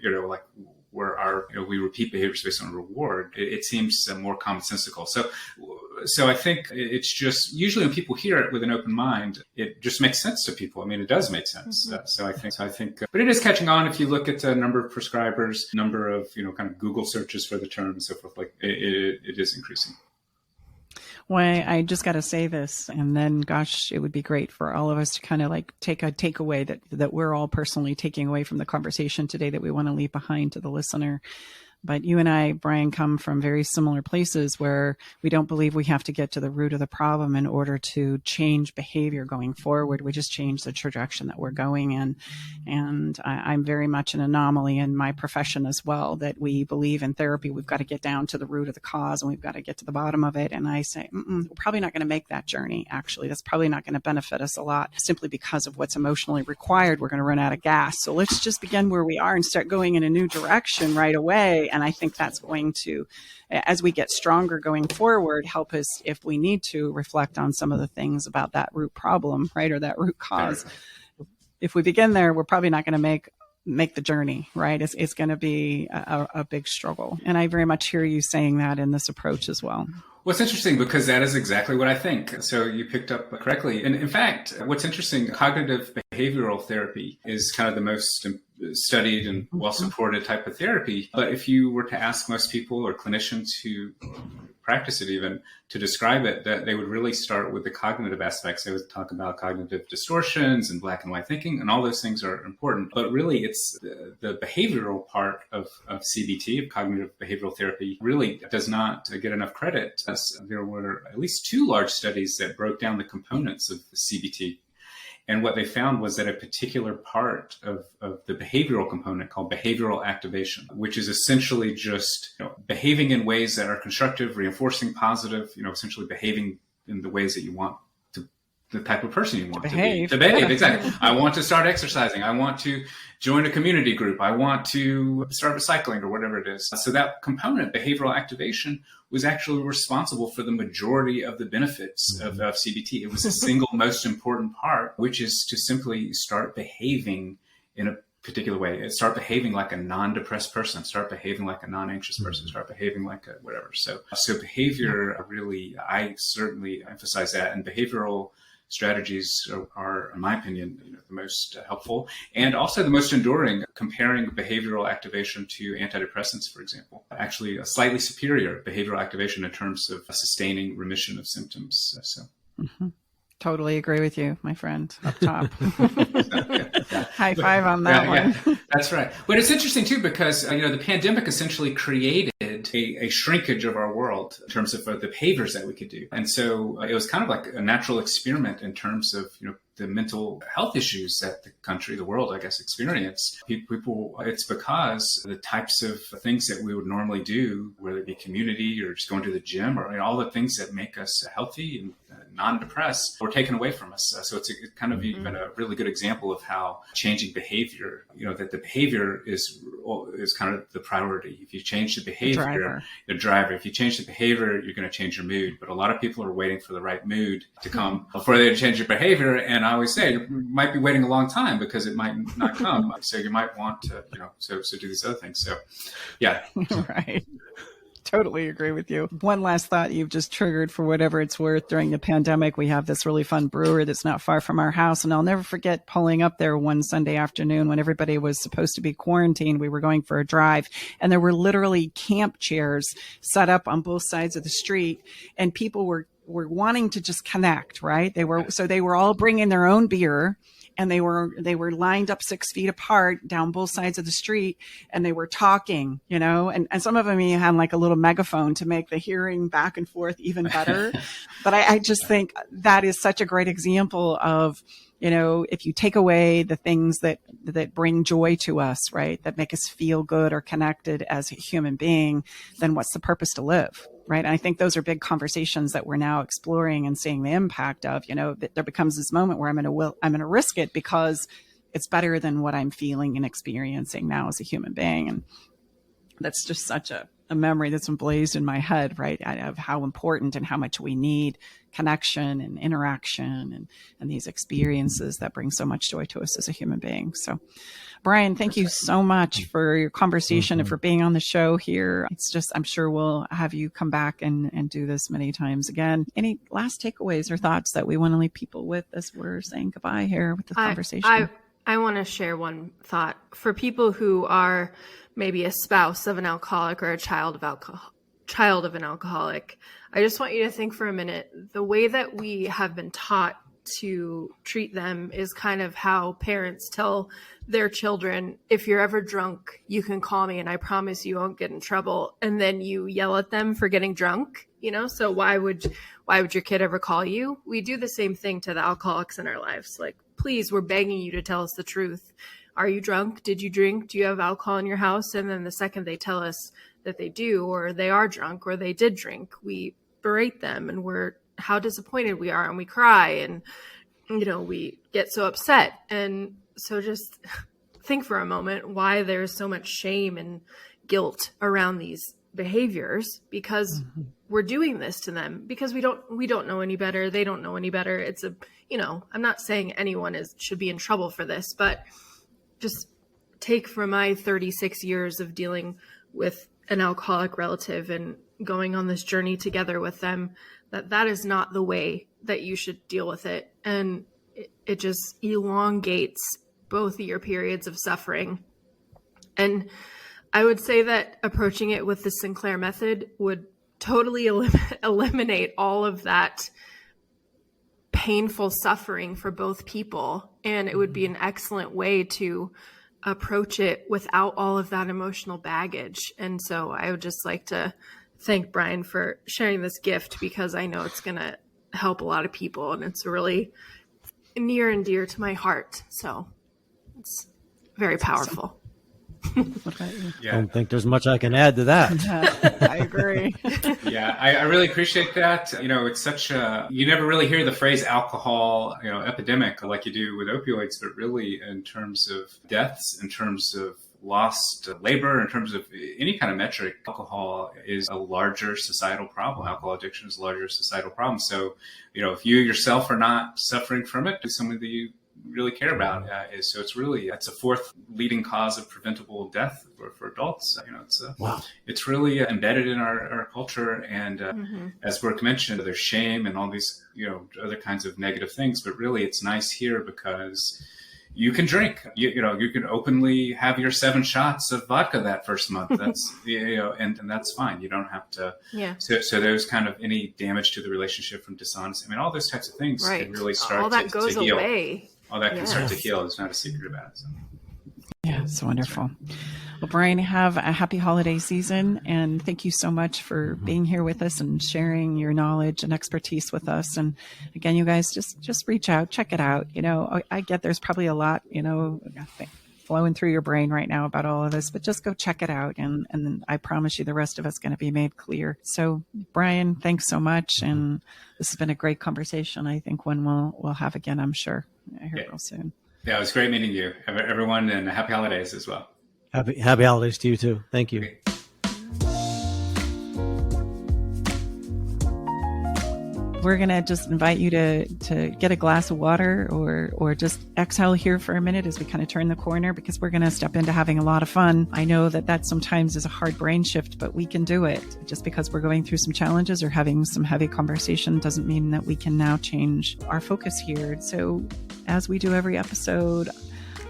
where we repeat behaviors based on reward, it seems more commonsensical. So I think it's just, usually when people hear it with an open mind, it just makes sense to people. It does make sense. So I think, but it is catching on. If you look at the number of prescribers, number of, kind of Google searches for the term and so forth, like it is increasing.
Well, I just got to say this, and then, gosh, it would be great for all of us to kind of like take a takeaway that we're all personally taking away from the conversation today that we want to leave behind to the listener. But you and I, Brian, come from very similar places where we don't believe we have to get to the root of the problem in order to change behavior going forward. We just change the trajectory that we're going in. And I'm very much an anomaly in my profession as well, that we believe in therapy. We've got to get down to the root of the cause and we've got to get to the bottom of it. And I say, we're probably not going to make that journey. Actually, that's probably not going to benefit us a lot simply because of what's emotionally required. We're going to run out of gas. So let's just begin where we are and start going in a new direction right away. And I think that's going to, as we get stronger going forward, help us, if we need to, reflect on some of the things about that root problem, right, or that root cause. If we begin there, we're probably not going to make the journey, right? It's going to be a big struggle. And I very much hear you saying that in this approach as well.
Well, it's interesting because that is exactly what I think. So you picked up correctly. And in fact, what's interesting, cognitive behavioral therapy is kind of the most studied and well-supported type of therapy. But if you were to ask most people or clinicians who practice it even to describe it, that they would really start with the cognitive aspects. They would talk about cognitive distortions and black and white thinking, and all those things are important. But really, it's the behavioral part of CBT, of cognitive behavioral therapy, really does not get enough credit. There were at least 2 large studies that broke down the components of the CBT. And what they found was that a particular part of the behavioral component called behavioral activation, which is essentially just behaving in ways that are constructive, reinforcing positive, essentially behaving in the ways that you want to, the type of person you want to be. To behave, exactly. I want to start exercising. I want to join a community group. I want to start cycling or whatever it is. So that component, behavioral activation, was actually responsible for the majority of the benefits of CBT. It was the single most important part, which is to simply start behaving in a particular way. Start behaving like a non-depressed person, start behaving like a non-anxious person, start behaving like a whatever. So behavior really, I certainly emphasize that. And behavioral strategies are, in my opinion, the most helpful and also the most enduring. Comparing behavioral activation to antidepressants, for example, actually a slightly superior behavioral activation in terms of sustaining remission of symptoms.
Totally agree with you, my friend, up top. High five on that one.
Yeah, that's right. But it's interesting, too, because, the pandemic essentially created a shrinkage of our world in terms of the behaviors that we could do. And so it was kind of like a natural experiment in terms of, the mental health issues that the country, the world, I guess, experience. People, it's because the types of things that we would normally do, whether it be community or just going to the gym or all the things that make us healthy and non-depressed were taken away from us. So it's kind of even a really good example of how changing behavior, that the behavior is kind of the priority. If you change the behavior, the driver, if you change the behavior, you're going to change your mood. But a lot of people are waiting for the right mood to come before they change your behavior. And I always say you might be waiting a long time because it might not come. So you might want to, so do these other things. So, yeah.
Right. Totally agree with you. One last thought you've just triggered for whatever it's worth. During the pandemic, we have this really fun brewery that's not far from our house. And I'll never forget pulling up there one Sunday afternoon when everybody was supposed to be quarantined. We were going for a drive and there were literally camp chairs set up on both sides of the street and people were wanting to just connect, right? They were all bringing their own beer. And they were lined up 6 feet apart down both sides of the street and they were talking, and some of them even had like a little megaphone to make the hearing back and forth even better. But I just think that is such a great example of, if you take away the things that bring joy to us, right, that make us feel good or connected as a human being, then what's the purpose to live? Right. And I think those are big conversations that we're now exploring and seeing the impact of, there becomes this moment where I'm going to risk it because it's better than what I'm feeling and experiencing now as a human being. And that's just such a memory that's emblazed in my head, right, of how important and how much we need connection and interaction and these experiences that bring so much joy to us as a human being. So, Brian, thank you so much for your conversation and for being on the show here. It's just, I'm sure we'll have you come back and do this many times again. Any last takeaways or thoughts that we want to leave people with as we're saying goodbye here with the conversation?
I want to share one thought for people who are maybe a spouse of an alcoholic or a child of an alcoholic. I just want you to think for a minute, the way that we have been taught to treat them is kind of how parents tell their children, if you're ever drunk, you can call me and I promise you won't get in trouble. And then you yell at them for getting drunk, so why would your kid ever call you? We do the same thing to the alcoholics in our lives. Like, please, we're begging you to tell us the truth. Are you drunk? Did you drink? Do you have alcohol in your house? And then the second they tell us that they do, or they are drunk, or they did drink, we berate them and how disappointed we are and we cry and, we get so upset. And so just think for a moment why there's so much shame and guilt around these behaviors, because we're doing this to them because we don't know any better. They don't know any better. It's I'm not saying anyone should be in trouble for this, but just take from my 36 years of dealing with an alcoholic relative and going on this journey together with them, that is not the way that you should deal with it. And it just elongates both of your periods of suffering. And I would say that approaching it with the Sinclair Method would totally eliminate all of that painful suffering for both people. And it would be an excellent way to approach it without all of that emotional baggage. And so I would just like to thank Brian for sharing this gift, because I know it's going to help a lot of people. And it's really near and dear to my heart. So it's very powerful.
What about you?
I don't think there's much I can add to that.
I agree.
Yeah, I really appreciate that. It's such you never really hear the phrase alcohol, epidemic like you do with opioids, but really in terms of deaths, in terms of lost labor, in terms of any kind of metric, alcohol is a larger societal problem. Alcohol addiction is a larger societal problem. So, if you yourself are not suffering from it, it's something that you really care about. So it's a fourth leading cause of preventable death for adults. It's really embedded in our culture. And as Brooke mentioned, there's shame and all these, other kinds of negative things. But really, it's nice here because you can drink. You can openly have your 7 shots of vodka that first month. That's and that's fine. You don't have to.
Yeah.
So there's kind of any damage to the relationship from dishonesty. I mean, all those types of things can really start
all that
to
goes
heal.
away.
All that can start to heal. There's not a secret about it. So.
Yeah, it's wonderful. Well, Brian, have a happy holiday season, and thank you so much for being here with us and sharing your knowledge and expertise with us. And again, you guys just reach out, check it out. I get there's probably a lot, flowing through your brain right now about all of this, but just go check it out. And then I promise you the rest of it's going to be made clear. So Brian, thanks so much. And this has been a great conversation. I think one we'll have again, I'm sure, here real soon.
Yeah, it was great meeting you, everyone, and happy holidays as well.
Happy holidays to you too. Thank you.
Okay.
We're going to just invite you to get a glass of water or just exhale here for a minute as we kind of turn the corner, because we're going to step into having a lot of fun. I know that sometimes is a hard brain shift, but we can do it. Just because we're going through some challenges or having some heavy conversation doesn't mean that we can now change our focus here. So as we do every episode,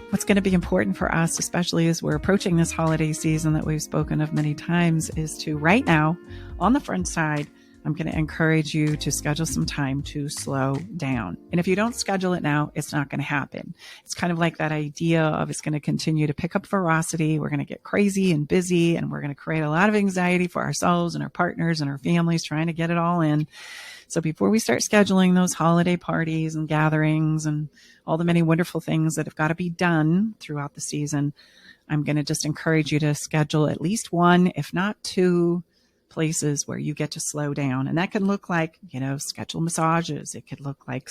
what's going to be important for us, especially as we're approaching this holiday season that we've spoken of many times, is to right now on the front side, I'm going to encourage you to schedule some time to slow down. And if you don't schedule it now, it's not going to happen. It's kind of like that idea of it's going to continue to pick up ferocity. We're going to get crazy and busy, and we're going to create a lot of anxiety for ourselves and our partners and our families trying to get it all in. So before we start scheduling those holiday parties and gatherings and all the many wonderful things that have got to be done throughout the season, I'm going to just encourage you to schedule at least 1, if not 2, places where you get to slow down. And that can look like, schedule massages. It could look like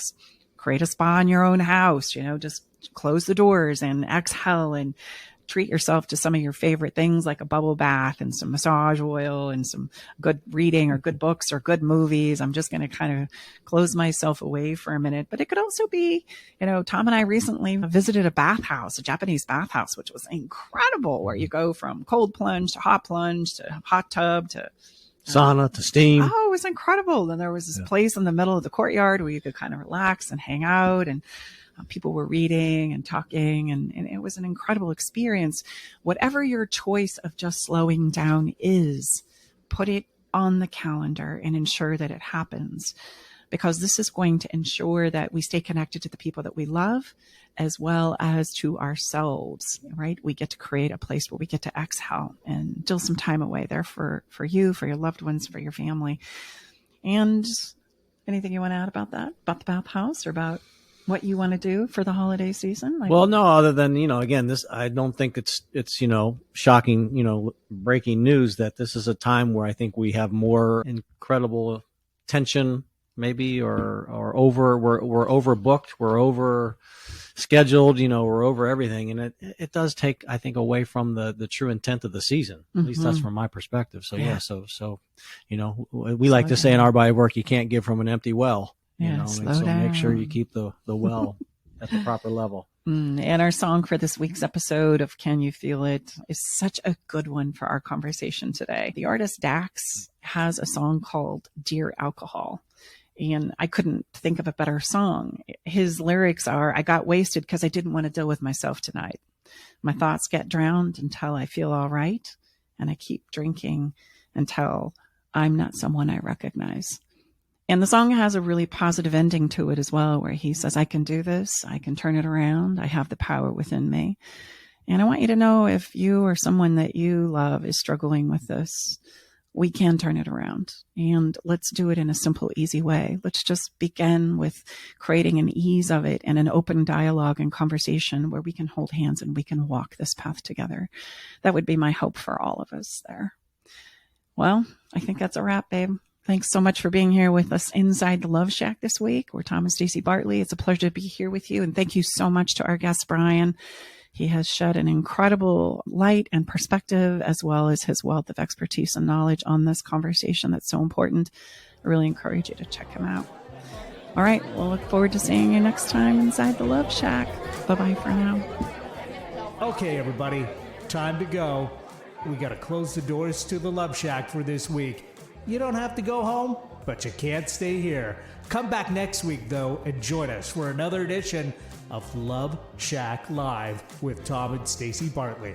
create a spa in your own house, just close the doors and exhale and treat yourself to some of your favorite things like a bubble bath and some massage oil and some good reading or good books or good movies. I'm just going to kind of close myself away for a minute. But it could also be, Tom and I recently visited a bathhouse, a Japanese bathhouse, which was incredible, where you go from cold plunge to hot tub to
sauna to steam.
Oh, it was incredible. And there was this place in the middle of the courtyard where you could kind of relax and hang out, and people were reading and talking, and it was an incredible experience. Whatever your choice of just slowing down is, put it on the calendar and ensure that it happens, because this is going to ensure that we stay connected to the people that we love as well as to ourselves, right? We get to create a place where we get to exhale and still some time away there for you, for your loved ones, for your family. And anything you want to add about that, about the bathhouse, or about what you want to do for the holiday season?
Well, no, other than, again, this, I don't think it's, shocking, breaking news that this is a time where I think we have more incredible tension, maybe, or we're overbooked, we're over scheduled, we're over everything. And it does take, I think, away from the true intent of the season. At least that's from my perspective. So we like to say in our body of work, you can't give from an empty well. So make sure you keep the well at the proper level.
And our song for this week's episode of Can You Feel It is such a good one for our conversation today. The artist Dax has a song called Dear Alcohol, and I couldn't think of a better song. His lyrics are, I got wasted because I didn't want to deal with myself tonight. My thoughts get drowned until I feel all right, and I keep drinking until I'm not someone I recognize. And the song has a really positive ending to it as well, where he says, I can do this. I can turn it around. I have the power within me. And I want you to know, if you or someone that you love is struggling with this, we can turn it around. And let's do it in a simple, easy way. Let's just begin with creating an ease of it and an open dialogue and conversation where we can hold hands and we can walk this path together. That would be my hope for all of us there. Well, I think that's a wrap, babe. Thanks so much for being here with us inside the Love Shack this week. We're Tom and Stacey Bartley. It's a pleasure to be here with you. And thank you so much to our guest, Brian. He has shed an incredible light and perspective, as well as his wealth of expertise and knowledge on this conversation that's so important. I really encourage you to check him out. All right, we'll look forward to seeing you next time inside the Love Shack. Bye-bye for now.
Okay, everybody, time to go. We got to close the doors to the Love Shack for this week. You don't have to go home, but you can't stay here. Come back next week, though, and join us for another edition of Love Shack Live with Tom and Stacey Bartley.